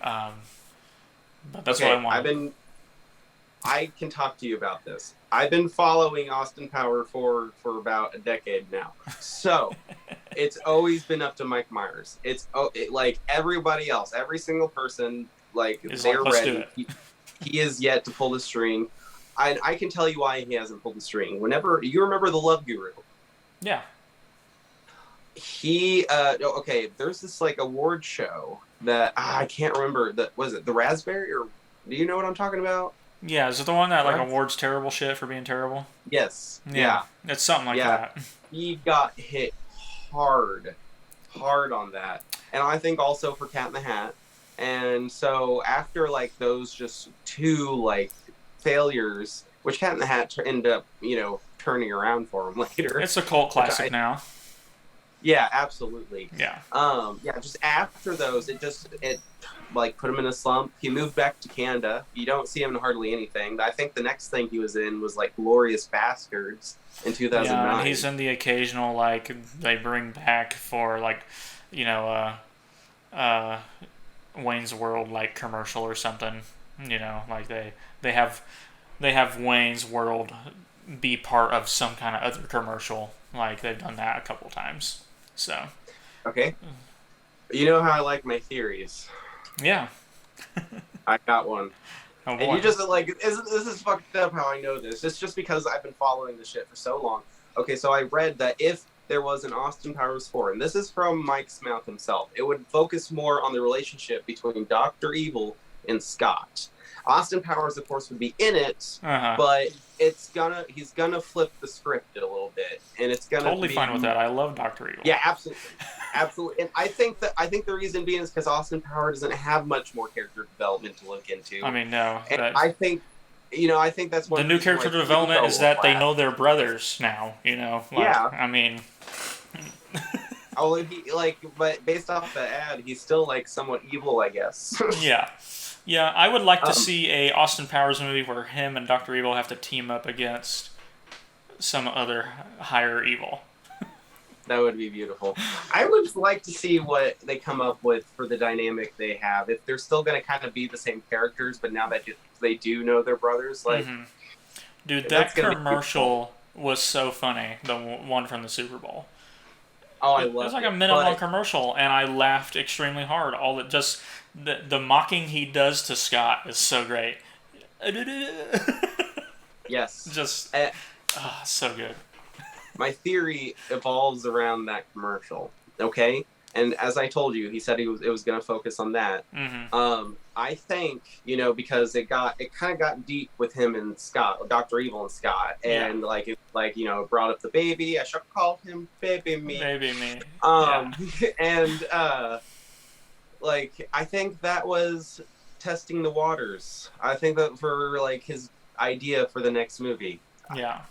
But that's what I wanted. I can talk to you about this. I've been following Austin Power for about a decade now. So, it's always been up to Mike Myers. Like everybody else, every single person, like they're ready. He is yet to pull the string. I can tell you why he hasn't pulled the string. Whenever you remember the Love Guru. Yeah. He there's this like award show that I can't remember. Was it the Raspberry, or do you know what I'm talking about? Yeah, is it the one that like awards terrible shit for being terrible? Yes. Yeah. It's something like that. He got hit hard on that. And I think also for Cat in the Hat. And so after like those just 2 like failures, which Cat in the Hat ended up, turning around for him later. It's a cult classic now. Yeah, absolutely. Yeah. Just after those, it like put him in a slump. He moved back to Canada. You don't see him in hardly anything. I think the next thing he was in was like Glorious Bastards in 2009. Yeah, and he's in the occasional like they bring back for like, Wayne's World like commercial or something. Like they have Wayne's World be part of some kind of other commercial. Like they've done that a couple times. So. Okay. You know how I like my theories. Yeah. I got one. Oh, and you just like, this is fucked up how I know this. It's just because I've been following this shit for so long. Okay, so I read that if there was an Austin Powers 4, and this is from Mike's mouth himself, it would focus more on the relationship between Dr. Evil and Scott. Austin Powers, of course, would be in it, but he's gonna flip the script a little bit, and it's gonna totally fine with that. I love Dr. Evil. Yeah, absolutely. And I think the reason being is because Austin Powers doesn't have much more character development to look into. I mean, no. And I think that's one. The new character development is that they know they're brothers now. Yeah. I mean. But based off the ad, he's still like somewhat evil, I guess. Yeah, I would like to see a Austin Powers movie where him and Dr. Evil have to team up against some other higher evil. That would be beautiful. I would like to see what they come up with for the dynamic they have. If they're still going to kind of be the same characters, but now that they do know they're brothers, like... Mm-hmm. Dude, that commercial was so funny, the one from the Super Bowl. Oh, I love it. It was like a minute-long commercial, and I laughed extremely hard. The mocking he does to Scott is so great. Yes. Just so good. My theory evolves around that commercial, okay? And as I told you, he said it was going to focus on that. Mm-hmm. I think, because it kind of got deep with him and Scott, Dr. Evil and Scott, and it brought up the baby. I should have called him Baby Me. Baby Me. And I think that was testing the waters. I think that for his idea for the next movie. Yeah.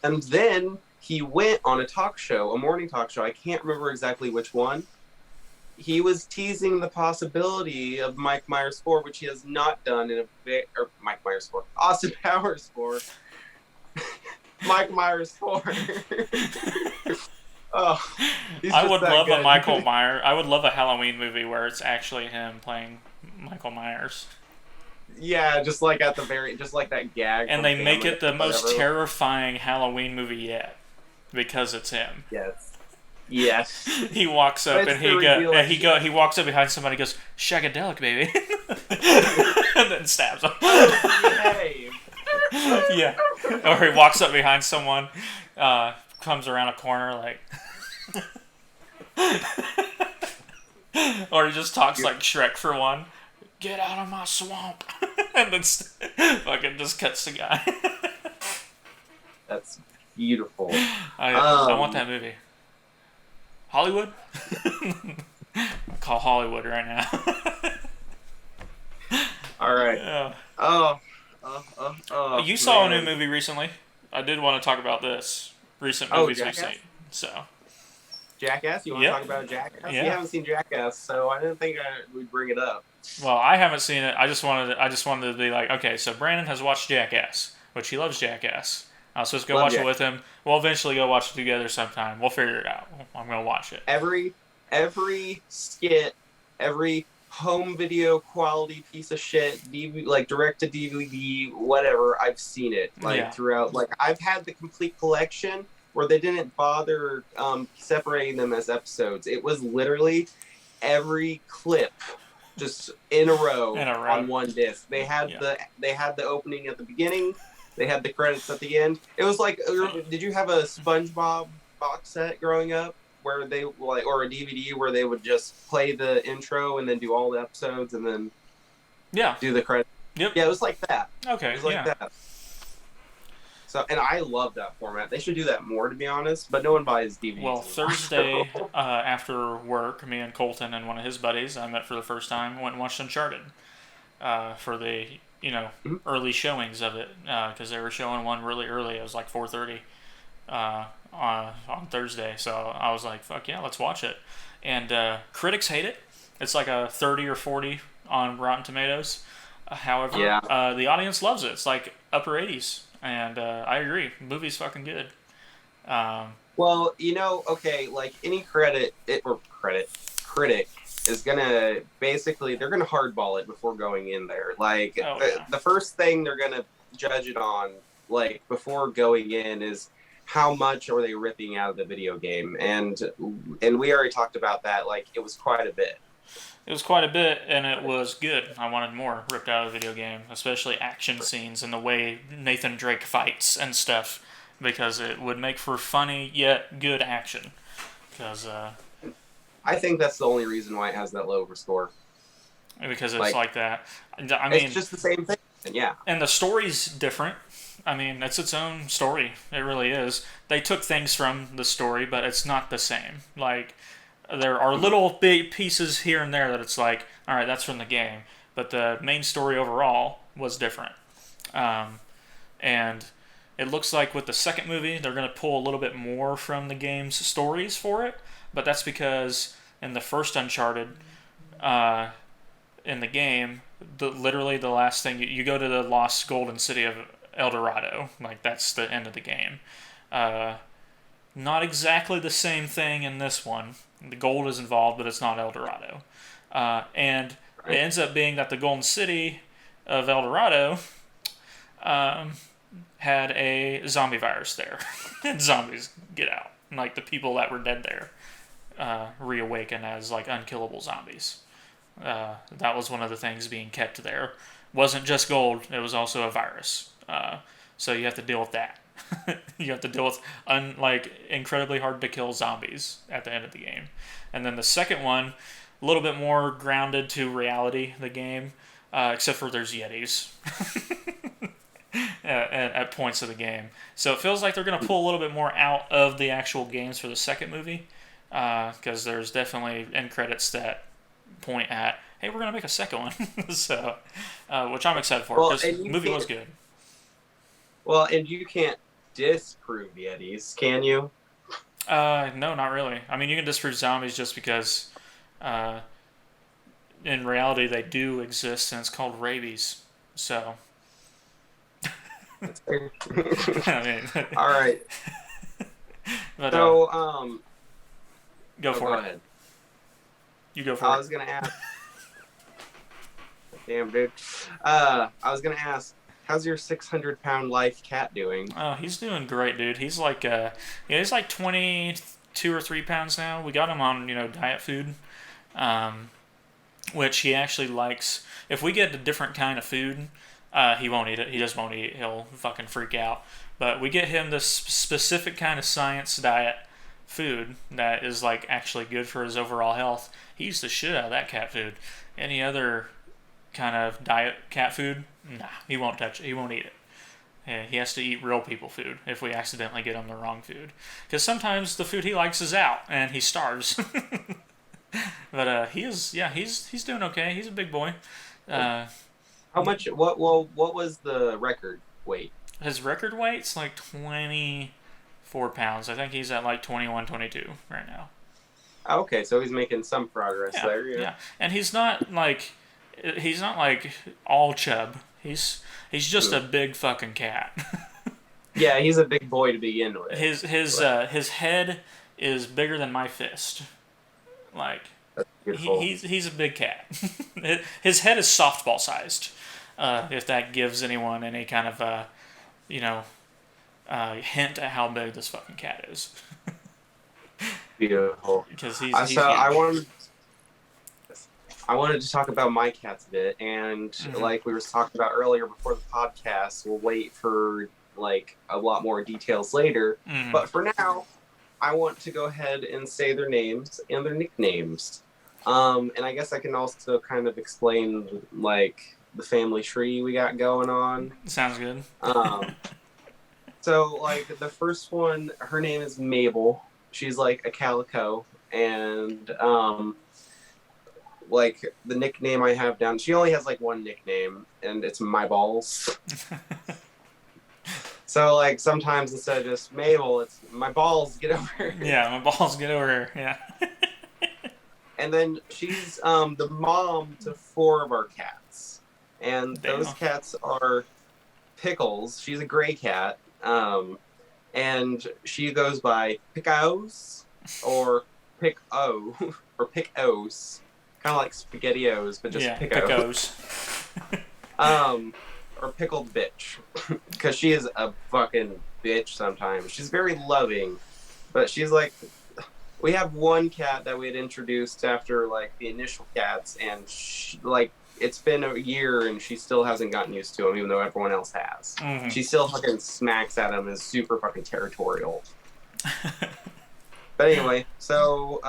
And then he went on a talk show, a morning talk show. I can't remember exactly which one. He was teasing the possibility of Mike Myers 4, which he has not done in a bit, or Mike Myers 4, Austin Powers 4, Mike Myers 4. Oh, I would love a Michael Myers. I would love a Halloween movie where it's actually him playing Michael Myers. Yeah, just like at the just like that gag. And they make it the most terrifying Halloween movie yet because it's him. Yes. Yes. He walks up and he walks up behind somebody and goes, "Shagadelic, baby," and then stabs him. Yeah. Or he walks up behind someone, comes around a corner like, or he just talks like Shrek for one. Get out of my swamp, and then fucking just cuts the guy. That's beautiful. I want that movie. Hollywood? Call Hollywood right now. All right. Yeah. You saw a new movie recently. I did want to talk about this. Recent movies we've seen. So. Jackass? You want to talk about Jackass? Yeah. We haven't seen Jackass, so I didn't think we'd bring it up. Well, I haven't seen it. I just wanted to be like, okay, so Brandon has watched Jackass, which he loves Jackass. I was supposed to go watch it with him. We'll eventually go watch it together sometime. We'll figure it out. I'm going to watch it. Every skit, every home video quality piece of shit, DVD, like direct to DVD, whatever, I've seen it throughout. Like I've had the complete collection where they didn't bother separating them as episodes. It was literally every clip just in a row on one disc. They had the opening at the beginning. They had the credits at the end. It was like, did you have a SpongeBob box set growing up where they like, or a DVD where they would just play the intro and then do all the episodes and then do the credits? Yep. Yeah, it was like that. Okay. It was like that. So, and I love that format. They should do that more, to be honest. But no one buys DVDs. Well, Thursday after work, me and Colton and one of his buddies I met for the first time went and watched Uncharted for the early showings of it because they were showing one really early. It was like 4:30 on Thursday. So I was like, "Fuck yeah, let's watch it." And critics hate it. It's like a 30 or 40 on Rotten Tomatoes. However, the audience loves it. It's like upper 80s. And I agree. The movie's fucking good. Well, okay, like any critic is gonna basically they're gonna hardball it before going in there. Like the first thing they're gonna judge it on, like before going in, is how much are they ripping out of the video game, and we already talked about that. Like it was quite a bit. It was quite a bit, and it was good. I wanted more ripped out of the video game, especially action scenes and the way Nathan Drake fights and stuff, because it would make for funny yet good action. Because I think that's the only reason why it has that low of a score. Because it's like that. I mean, it's just the same thing. Yeah. And the story's different. I mean, it's its own story. It really is. They took things from the story, but it's not the same. Like, there are little big pieces here and there that it's like, all right, that's from the game. But the main story overall was different. And it looks like with the second movie, they're going to pull a little bit more from the game's stories for it. But that's because in the first Uncharted, in the game, literally the last thing, you go to the lost golden city of El Dorado. Like, that's the end of the game. Not exactly the same thing in this one. The gold is involved, but it's not El Dorado. And it ends up being that the golden city of El Dorado had a zombie virus there. And zombies get out. And, like, the people that were dead there reawaken as, like, unkillable zombies. That was one of the things being kept there. Wasn't just gold, it was also a virus. So you have to deal with that. You have to deal with incredibly hard to kill zombies at the end of the game. And then the second one, a little bit more grounded to reality, the game, except for there's Yetis at points of the game. So it feels like they're going to pull a little bit more out of the actual games for the second movie, because there's definitely end credits that point at, hey, we're going to make a second one. So, which I'm excited for, because the movie was good. Well, and you can't disprove Yetis, can you? No, not really. I mean, you can disprove zombies just because, uh, in reality, they do exist, and it's called rabies. So, That's fair. I mean, All right. but So, go oh, for go it. ahead. You go for I it. was gonna ask. Damn, dude. I was gonna ask, how's your 600-pound life cat doing? Oh, he's doing great, dude. He's like, he's like 22 or 3 pounds now. We got him on, diet food, um, which he actually likes. If we get a different kind of food, he won't eat it. He just won't eat it. He'll fucking freak out. But we get him this specific kind of science diet food that is like actually good for his overall health. He eats the shit out of that cat food. Any other kind of diet cat food, nah, he won't touch it. He won't eat it. Yeah, he has to eat real people food if we accidentally get him the wrong food. Because sometimes the food he likes is out and he starves. But he's doing okay. He's a big boy. How much? What was the record weight? His record weight's like 24 pounds. I think he's at like 21, 22 right now. Okay, so he's making some progress Yeah, there. yeah. And he's not like all chub. He's just a big fucking cat. Yeah, he's a big boy to begin with. His head is bigger than my fist. Like he's a big cat. His head is softball sized. If that gives anyone any kind of hint at how big this fucking cat is. Beautiful. Because he's so huge. I wanted to talk about my cats a bit, and like we were talking about earlier before the podcast, we'll wait for like a lot more details later. But for now, I want to go ahead and say their names and their nicknames. And I guess I can also kind of explain like the family tree we got going on. Sounds good. So like the first one, her name is Mabel. She's like a calico, and like the nickname I have down, she only has like one nickname, and it's My Balls. So like sometimes instead of just Mabel, it's My Balls, get over here. Yeah, My Balls, get over here. Yeah. And then she's the mom to 4 of our cats, and those cats are Pickles. She's a gray cat, and she goes by Pickles or Pick-O or Pick-Os. Kind of like SpaghettiOs, but just Pickos. Or Pickled Bitch. Because she is a fucking bitch sometimes. She's very loving, but she's like... We have one cat that we had introduced after, like, the initial cats, and, it's been a year, and she still hasn't gotten used to him, even though everyone else has. Mm-hmm. She still fucking smacks at him and is super fucking territorial. But anyway, so,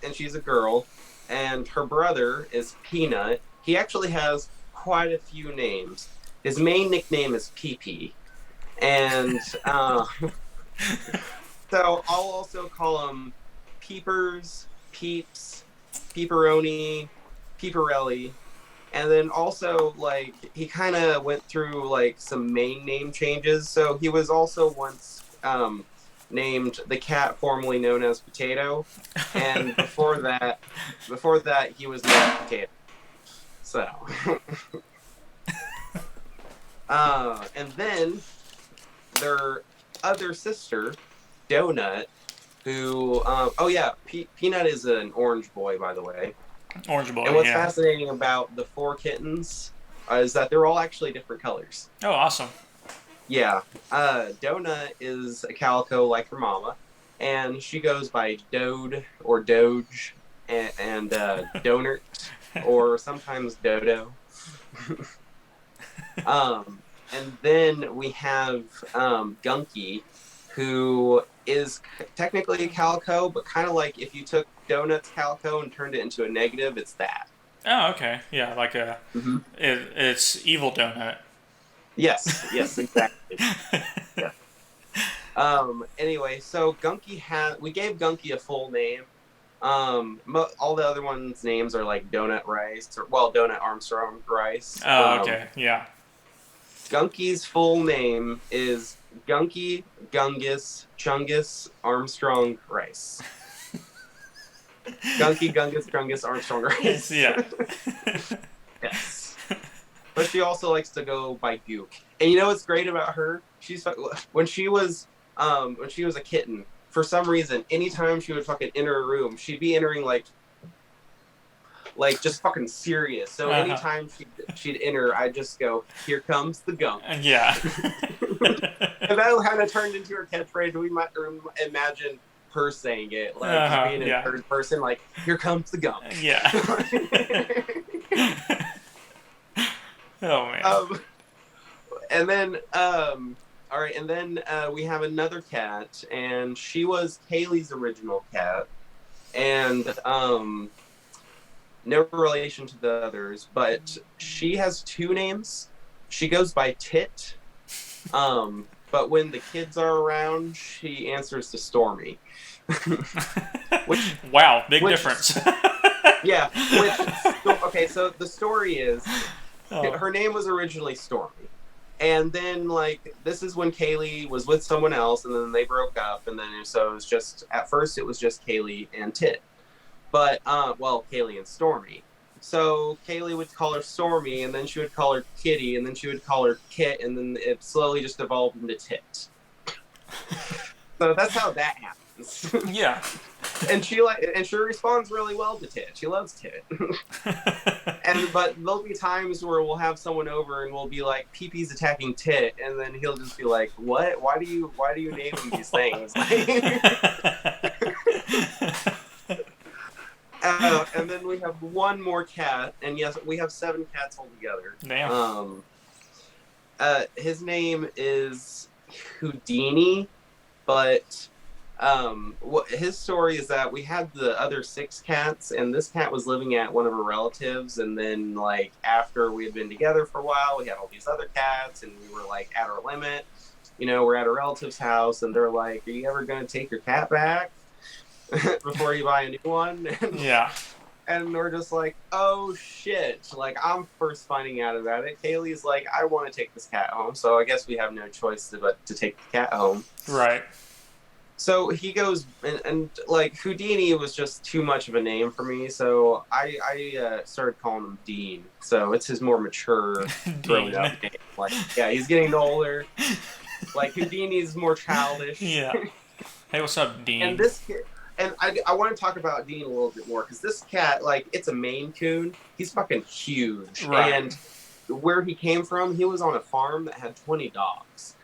and she's a girl, and her brother is Peanut. He actually has quite a few names. His main nickname is Pee-Pee. And, so I'll also call him Peepers, Peeps, Peeperoni, Peeperelli. And then also, like, he kind of went through, like, some main name changes. So he was also once named the cat formerly known as Potato. And before that, he was named Potato. So. And then their other sister, Donut, who, Peanut is an orange boy, by the way. Orange boy, and what's fascinating about the 4 kittens is that they're all actually different colors. Oh, awesome. Yeah. Donut is a calico like her mama, and she goes by Dode or Doge and Donut, or sometimes Dodo. And then we have Gunky, who is technically a calico, but kind of like if you took Donut's calico and turned it into a negative, it's that. Oh, okay. Yeah, like it's evil Donut. Yes, exactly. Yeah. Anyway, so we gave Gunky a full name. All the other ones' names are like Donut Rice, Donut Armstrong Rice. Oh, okay, yeah. Skunky's full name is Gunky Gungus Chungus Armstrong Rice. Gunky Gungus Chungus Armstrong Rice. Yeah. Yes. But she also likes to go by Gook. And you know what's great about her? When she was a kitten, for some reason, anytime she would fucking enter a room, she'd be entering like just fucking serious. So anytime she'd enter, I'd just go, "Here comes the gunk." Yeah. And that kind of turned into her catchphrase. We might imagine her saying it, like being in third person, like, "Here comes the gunk." Yeah. Oh man. And then all right, and then we have another cat, and she was Kaylee's original cat, and no relation to the others, but she has two names. She goes by Tit, but when the kids are around, she answers to Stormy. Wow, big difference. Yeah. Okay, so the story is, her name was originally Stormy. And then, like, this is when Kaylee was with someone else, and then they broke up, and then so it was just, at first it was just Kaylee and Tit. But, Kaylee and Stormy. So Kaylee would call her Stormy, and then she would call her Kitty, and then she would call her Kit, and then it slowly just evolved into Tit. So that's how that happens. Yeah. And she responds really well to Tit. She loves Tit. But there'll be times where we'll have someone over and we'll be like, "Pee-Pee's attacking Tit," and then he'll just be like, "What? Why do you name him these things?" And then we have one more cat, and yes, we have 7 cats altogether. Damn. His name is Houdini, but his story is that we had the other 6 cats, and this cat was living at one of her relatives, and then, like, after we had been together for a while, we had all these other cats, and we were, like, at our limit. You know, we're at a relative's house, and they're like, "Are you ever going to take your cat back before you buy a new one?" Yeah. And we're just like, "Oh, shit." Like, I'm first finding out about it. Kaylee's like, "I want to take this cat home," so I guess we have no choice but to take the cat home. Right. So he goes, and like, Houdini was just too much of a name for me, so I started calling him Dean. So it's his more mature, grown up name. Like, yeah, he's getting older. Like, Houdini's more childish. Yeah. Hey, what's up, Dean? And this kid, and I want to talk about Dean a little bit more, because this cat, like, it's a Maine Coon. He's fucking huge. Right. And where he came from, he was on a farm that had 20 dogs.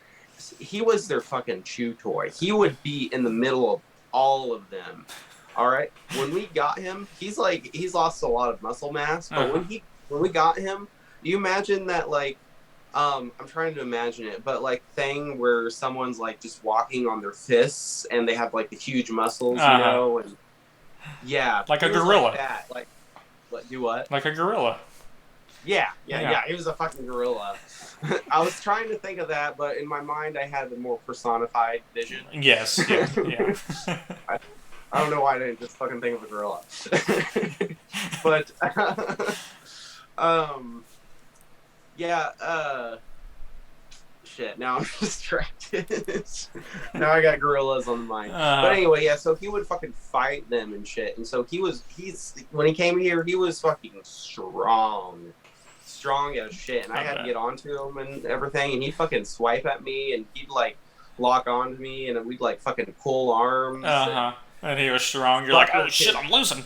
He was their fucking chew toy. He would be in the middle of all of them. All right. When we got him, he's lost a lot of muscle mass. But when we got him, you imagine that, like, I'm trying to imagine it, but like thing where someone's like just walking on their fists and they have like the huge muscles, you know, and yeah, like a gorilla. Like that. Like, what? Do what? Like a gorilla. Yeah. He was a fucking gorilla. I was trying to think of that, but in my mind, I had the more personified vision. Yes. Yeah. I don't know why I didn't just fucking think of a gorilla. But shit. Now I'm distracted. Now I got gorillas on the mind. But anyway, yeah. So he would fucking fight them and shit. And so when he came here, he was fucking strong as shit, and I had to get onto him and everything, and he'd fucking swipe at me, and he'd like lock onto me, and we'd like fucking pull arms. And he was strong. You're like, "Oh shit, I'm losing.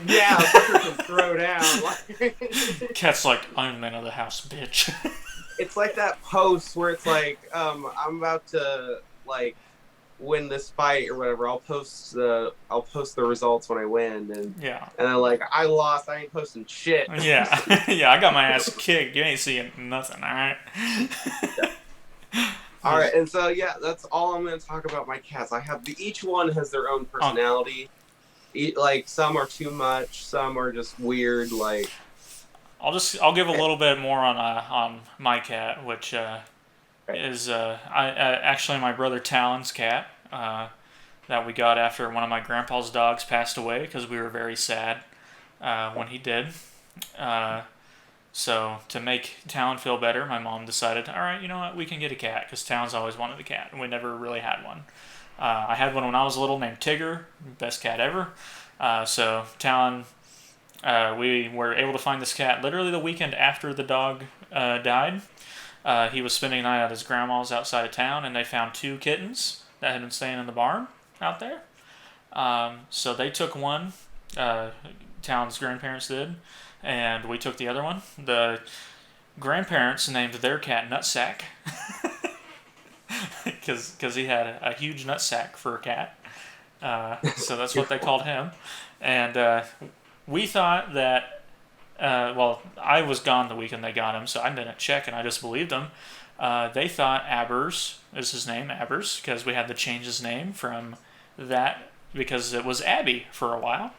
Yeah, fucker can throw down. Cat's like, "I'm man of the house, bitch." It's like that post where it's like, I'm about to like win this fight or whatever. I'll post the results when I win, and I'm like, "I lost. I ain't posting shit." Yeah. I got my ass kicked. You ain't seeing nothing. All right. All right, and so yeah, that's all I'm going to talk about my cats. Each one has their own personality. Like, some are too much, some are just weird. Like, I'll give a little bit more on my cat, which is actually my brother Talon's cat that we got after one of my grandpa's dogs passed away, because we were very sad when he did. So to make Talon feel better, my mom decided, all right, you know what, we can get a cat because Talon's always wanted a cat, and we never really had one. I had one when I was little named Tigger, best cat ever. So Talon, we were able to find this cat literally the weekend after the dog died. He was spending the night at his grandma's outside of town, and they found 2 kittens that had been staying in the barn out there. So they took one. Talon's grandparents did, and we took the other one. The grandparents named their cat Nutsack because he had a huge nutsack for a cat. So that's what they called him. And we thought that, well, I was gone the weekend they got him, so I didn't check, and I just believed them. They thought Abers is his name, Abers, because we had to change his name from that because it was Abby for a while,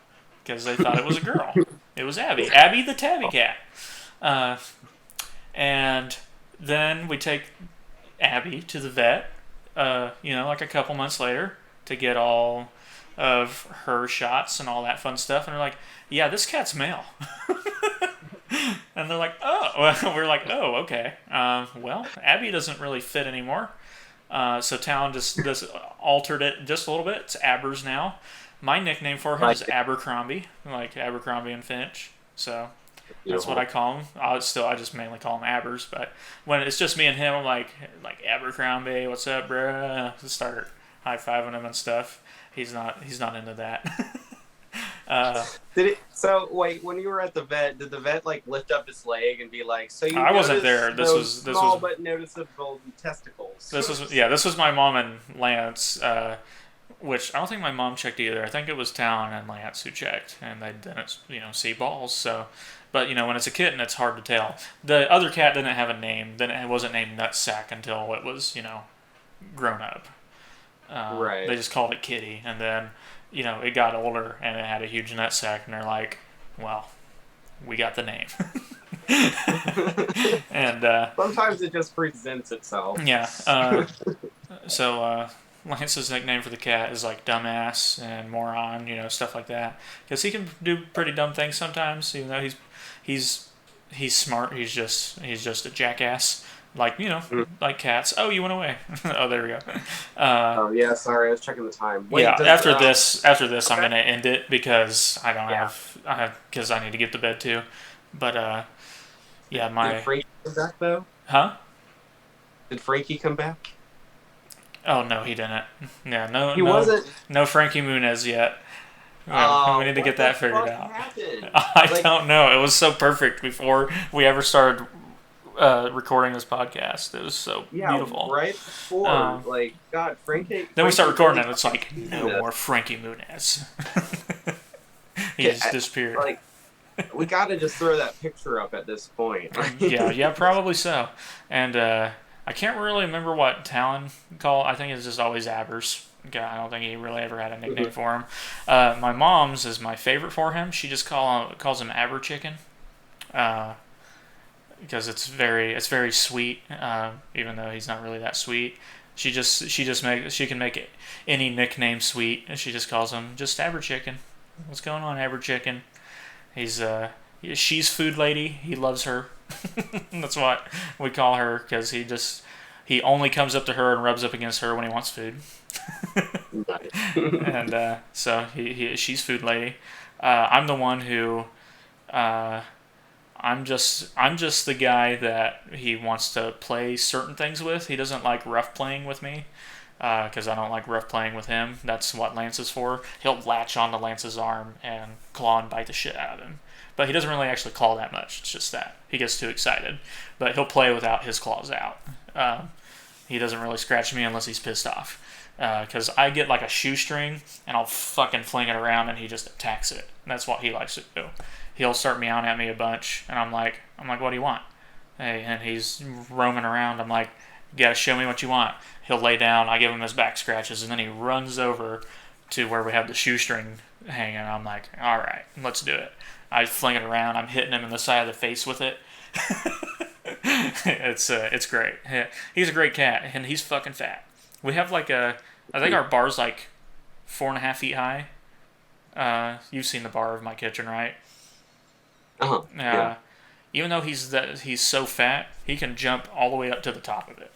because they thought it was a girl. It was Abby. Abby the tabby cat. And then we take Abby to the vet, like a couple months later to get all of her shots and all that fun stuff. And they're like, yeah, this cat's male. And they're like, oh. We're like, oh, okay. Well, Abby doesn't really fit anymore. So Talon just altered it just a little bit. It's Abers now. My nickname for him is Abercrombie, like Abercrombie and Finch. So that's what I call him. I just mainly call him Abers. But when it's just me and him, I'm like Abercrombie, what's up, bruh? Start high fiving him and stuff. He's not into that. So wait, when you were at the vet, did the vet like lift up his leg and be like, "So you"? I wasn't there. This was small but noticeable testicles. This was my mom and Lance. Which I don't think my mom checked either. I think it was Talon and Lance who checked, and they didn't, see balls. So, but when it's a kitten, it's hard to tell. The other cat didn't have a name. Then it wasn't named Nutsack until it was, grown up. Right. They just called it Kitty, and then, it got older and it had a huge nutsack, and they're like, well, we got the name. And sometimes it just presents itself. Yeah. So Lance's nickname for the cat is like dumbass and moron, stuff like that, because he can do pretty dumb things sometimes. Even though he's smart, he's just a jackass. Like like cats. Oh, you went away. Oh, there we go. Oh yeah, sorry, I was checking the time. Wait, yeah, after this, okay. I'm gonna end it because I because I need to get to bed too. But yeah, Did Frankie come back though? Huh? Did Frankie come back? Oh no, he didn't. Yeah, he wasn't. No Frankie Muniz yet. We need to get that figured out. Happened? I don't know. It was so perfect before we ever started recording this podcast. It was so beautiful. Right before, God, Frankie. Then we start recording, and it's like no more Frankie Muniz. He just disappeared. We got to just throw that picture up at this point. yeah, probably so. And I can't really remember what Talon called. I think it's just always Abers. I don't think he really ever had a nickname for him. My mom's is my favorite for him. She just calls him Aber Chicken, because it's very sweet. Even though he's not really that sweet, she can make any nickname sweet, and she just calls him just Aber Chicken. What's going on, Aber Chicken? She's food lady. He loves her. That's what we call her, because he only comes up to her and rubs up against her when he wants food. And so she's food lady. I'm the one who I'm just the guy that he wants to play certain things with. He doesn't like rough playing with me, because I don't like rough playing with him. That's what Lance is for. He'll latch onto Lance's arm and claw and bite the shit out of him. But he doesn't really actually claw that much. It's just that he gets too excited. But he'll play without his claws out. He doesn't really scratch me unless he's pissed off. Because I get like a shoestring and I'll fucking fling it around and he just attacks it. And that's what he likes to do. He'll start meowing at me a bunch and I'm like, what do you want? Hey, and he's roaming around. I'm like, you gotta show me what you want. He'll lay down. I give him his back scratches, and then he runs over to where we have the shoestring hanging. I'm like, all right, let's do it. I fling it around. I'm hitting him in the side of the face with it. It's great. He's a great cat, and he's fucking fat. We have I think our bar's like 4.5 feet high. You've seen the bar of my kitchen, right? Uh-huh. Yeah. even though he's so fat, he can jump all the way up to the top of it.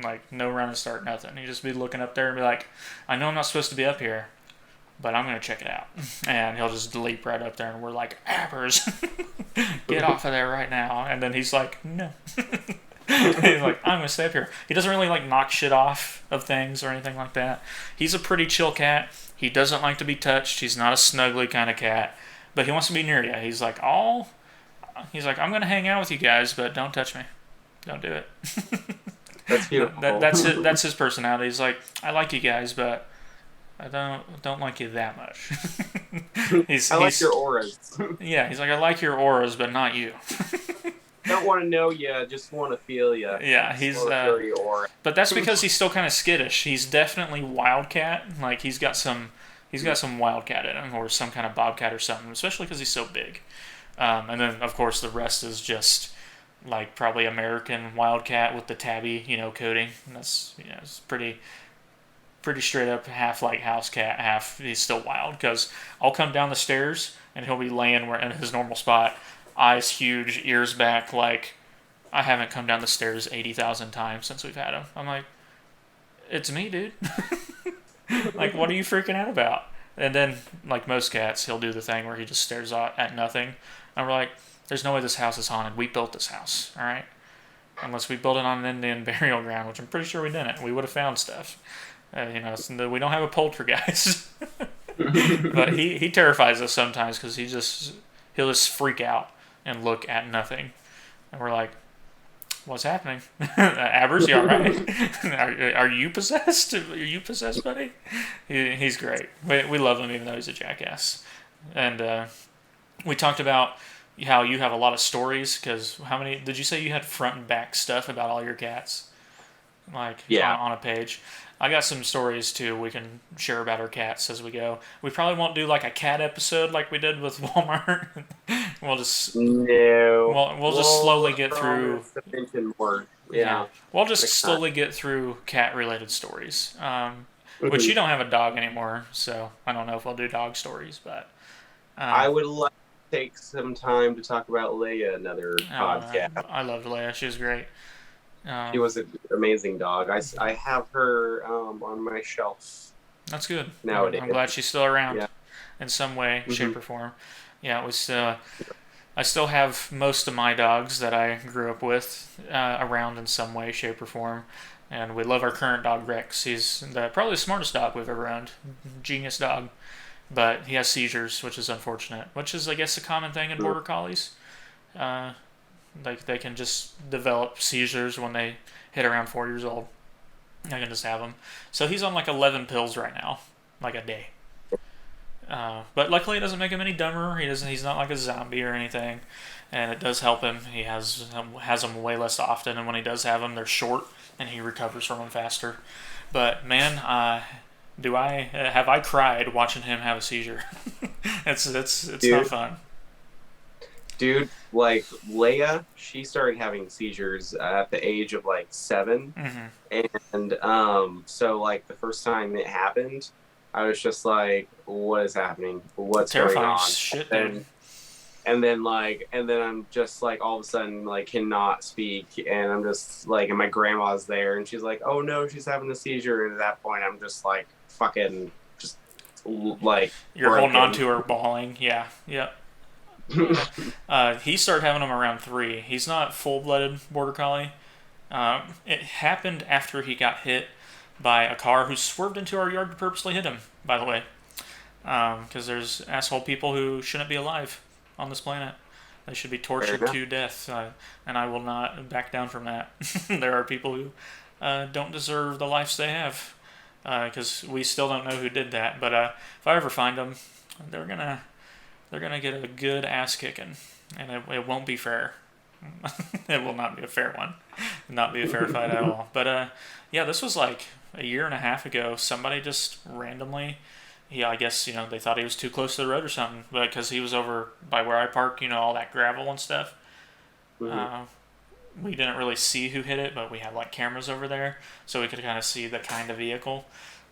Like, no run and start, nothing. He'd just be looking up there and be like, I know I'm not supposed to be up here, but I'm going to check it out. And he'll just leap right up there, and we're like, Appers, get off of there right now. And then he's like, no. He's like, I'm going to stay up here. He doesn't really, like, knock shit off of things or anything like that. He's a pretty chill cat. He doesn't like to be touched. He's not a snuggly kind of cat. But he wants to be near you. He's like, I'm going to hang out with you guys, but don't touch me. Don't do it. That's beautiful. That's his personality. He's like, I like you guys, but I don't like you that much. I like your auras. Yeah, he's like, I like your auras, but not you. Don't want to know you, just want to feel you. Yeah, he's but that's because he's still kind of skittish. He's definitely wildcat. Like, he's got some wildcat in him, or some kind of bobcat or something, especially because he's so big. And then, of course, the rest is just like probably American wildcat with the tabby, coating. And that's it's pretty straight up, half like house cat, half he's still wild. Because I'll come down the stairs and he'll be laying in his normal spot, eyes huge, ears back, like I haven't come down the stairs 80,000 times since we've had him. I'm like, it's me, dude. Like, what are you freaking out about? And then, like most cats, he'll do the thing where he just stares at nothing. And we're like, there's no way this house is haunted. We built this house, all right? Unless we built it on an Indian burial ground, which I'm pretty sure we didn't. We would have found stuff. We don't have a poltergeist. But he terrifies us sometimes because he'll just freak out and look at nothing. And we're like, what's happening? Abers, you all right? Are you possessed? Are you possessed, buddy? He's great. We love him even though he's a jackass. And we talked about how you have a lot of stories, because how many did you say you had front and back stuff about all your cats? Like, yeah, on a page. I got some stories too we can share about our cats as we go. We probably won't do like a cat episode like we did with Walmart. We'll just slowly get through. Yeah. We'll just slowly get through cat related stories. Which you don't have a dog anymore, so I don't know if we'll do dog stories, but I would like to take some time to talk about Leia, another podcast. I loved Leia. She was great. She was an amazing dog. I have her on my shelf. That's good. Nowadays. I'm glad she's still around in some way, shape, or form. Yeah, it was. I still have most of my dogs that I grew up with around in some way, shape, or form. And we love our current dog, Rex. He's probably the smartest dog we've ever owned. Genius dog. But he has seizures, which is unfortunate. Which is, I guess, a common thing in Border Collies. Like, they can just develop seizures when they hit around 4 years old. I can just have them. So he's on like 11 pills right now, like a day. But luckily it doesn't make him any dumber. He's not like a zombie or anything. And it does help him. He has them way less often. And when he does have them, they're short and he recovers from them faster. But man, have I cried watching him have a seizure? It's not fun. Dude, like Leia, she started having seizures at the age of like 7, and so like the first time it happened, I was just like, "What is happening? What's going on?" Shit, and then I'm just like all of a sudden like cannot speak, and I'm just like, and my grandma's there, and she's like, "Oh no, she's having a seizure," and at that point, I'm just like fucking just like you're holding on to her, bawling. Yeah, yeah. He started having them around 3. He's not full-blooded Border Collie. It happened after he got hit by a car who swerved into our yard to purposely hit him, by the way. Because there's asshole people who shouldn't be alive on this planet. They should be tortured to death, and I will not back down from that. There are people who don't deserve the lives they have, because we still don't know who did that. But if I ever find them, they're gonna get a good ass kicking, and it won't be fair. It will not be a fair one. Not be a fair fight at all. But yeah, this was like a year and a half ago. Somebody just randomly, I guess, they thought he was too close to the road or something, because he was over by where I park, all that gravel and stuff. We didn't really see who hit it, but we had like cameras over there, so we could kind of see the kind of vehicle.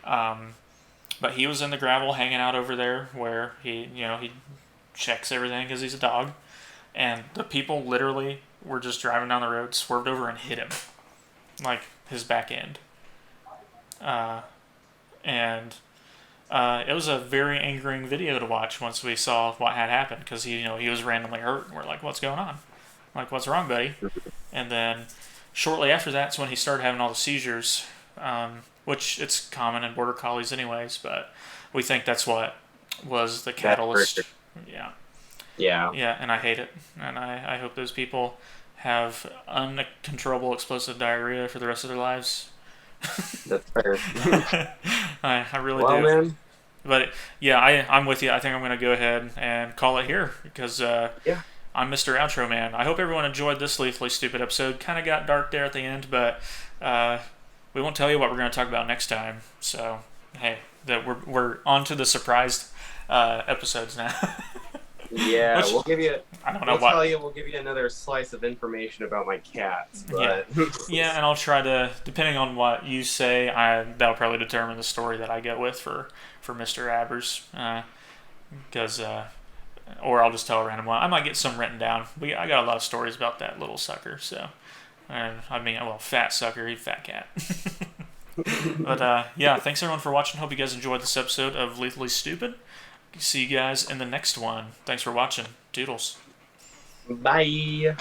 But he was in the gravel hanging out over there where he checks everything because he's a dog. and the people literally were just driving down the road, swerved over and hit him, like his back end. And it was a very angering video to watch once we saw what had happened, because he was randomly hurt, and we're like, "What's going on? Like, what's wrong, buddy?" And then shortly after that's when he started having all the seizures, which it's common in border collies anyways, but we think that's what was the catalyst. Yeah. Yeah. Yeah, and I hate it. And I hope those people have uncontrollable explosive diarrhea for the rest of their lives. That's fair. I really well, do. Man. But yeah, I'm with you. I think I'm going to go ahead and call it here, because I'm Mr. Outro Man. I hope everyone enjoyed this Lethally Stupid episode. Kind of got dark there at the end, but we won't tell you what we're going to talk about next time. So, hey, we're on to the surprised episodes now. Yeah, we'll give you. I don't know what. We'll give you another slice of information about my cats. But yeah, and I'll try to, depending on what you say, that'll probably determine the story that I go with for Mr. Abbers, because or I'll just tell a random one. I might get some written down. I got a lot of stories about that little sucker. So, and I mean, well, fat sucker, he's fat cat. But yeah, thanks everyone for watching. Hope you guys enjoyed this episode of Lethally Stupid. See you guys in the next one. Thanks for watching. Doodles. Bye.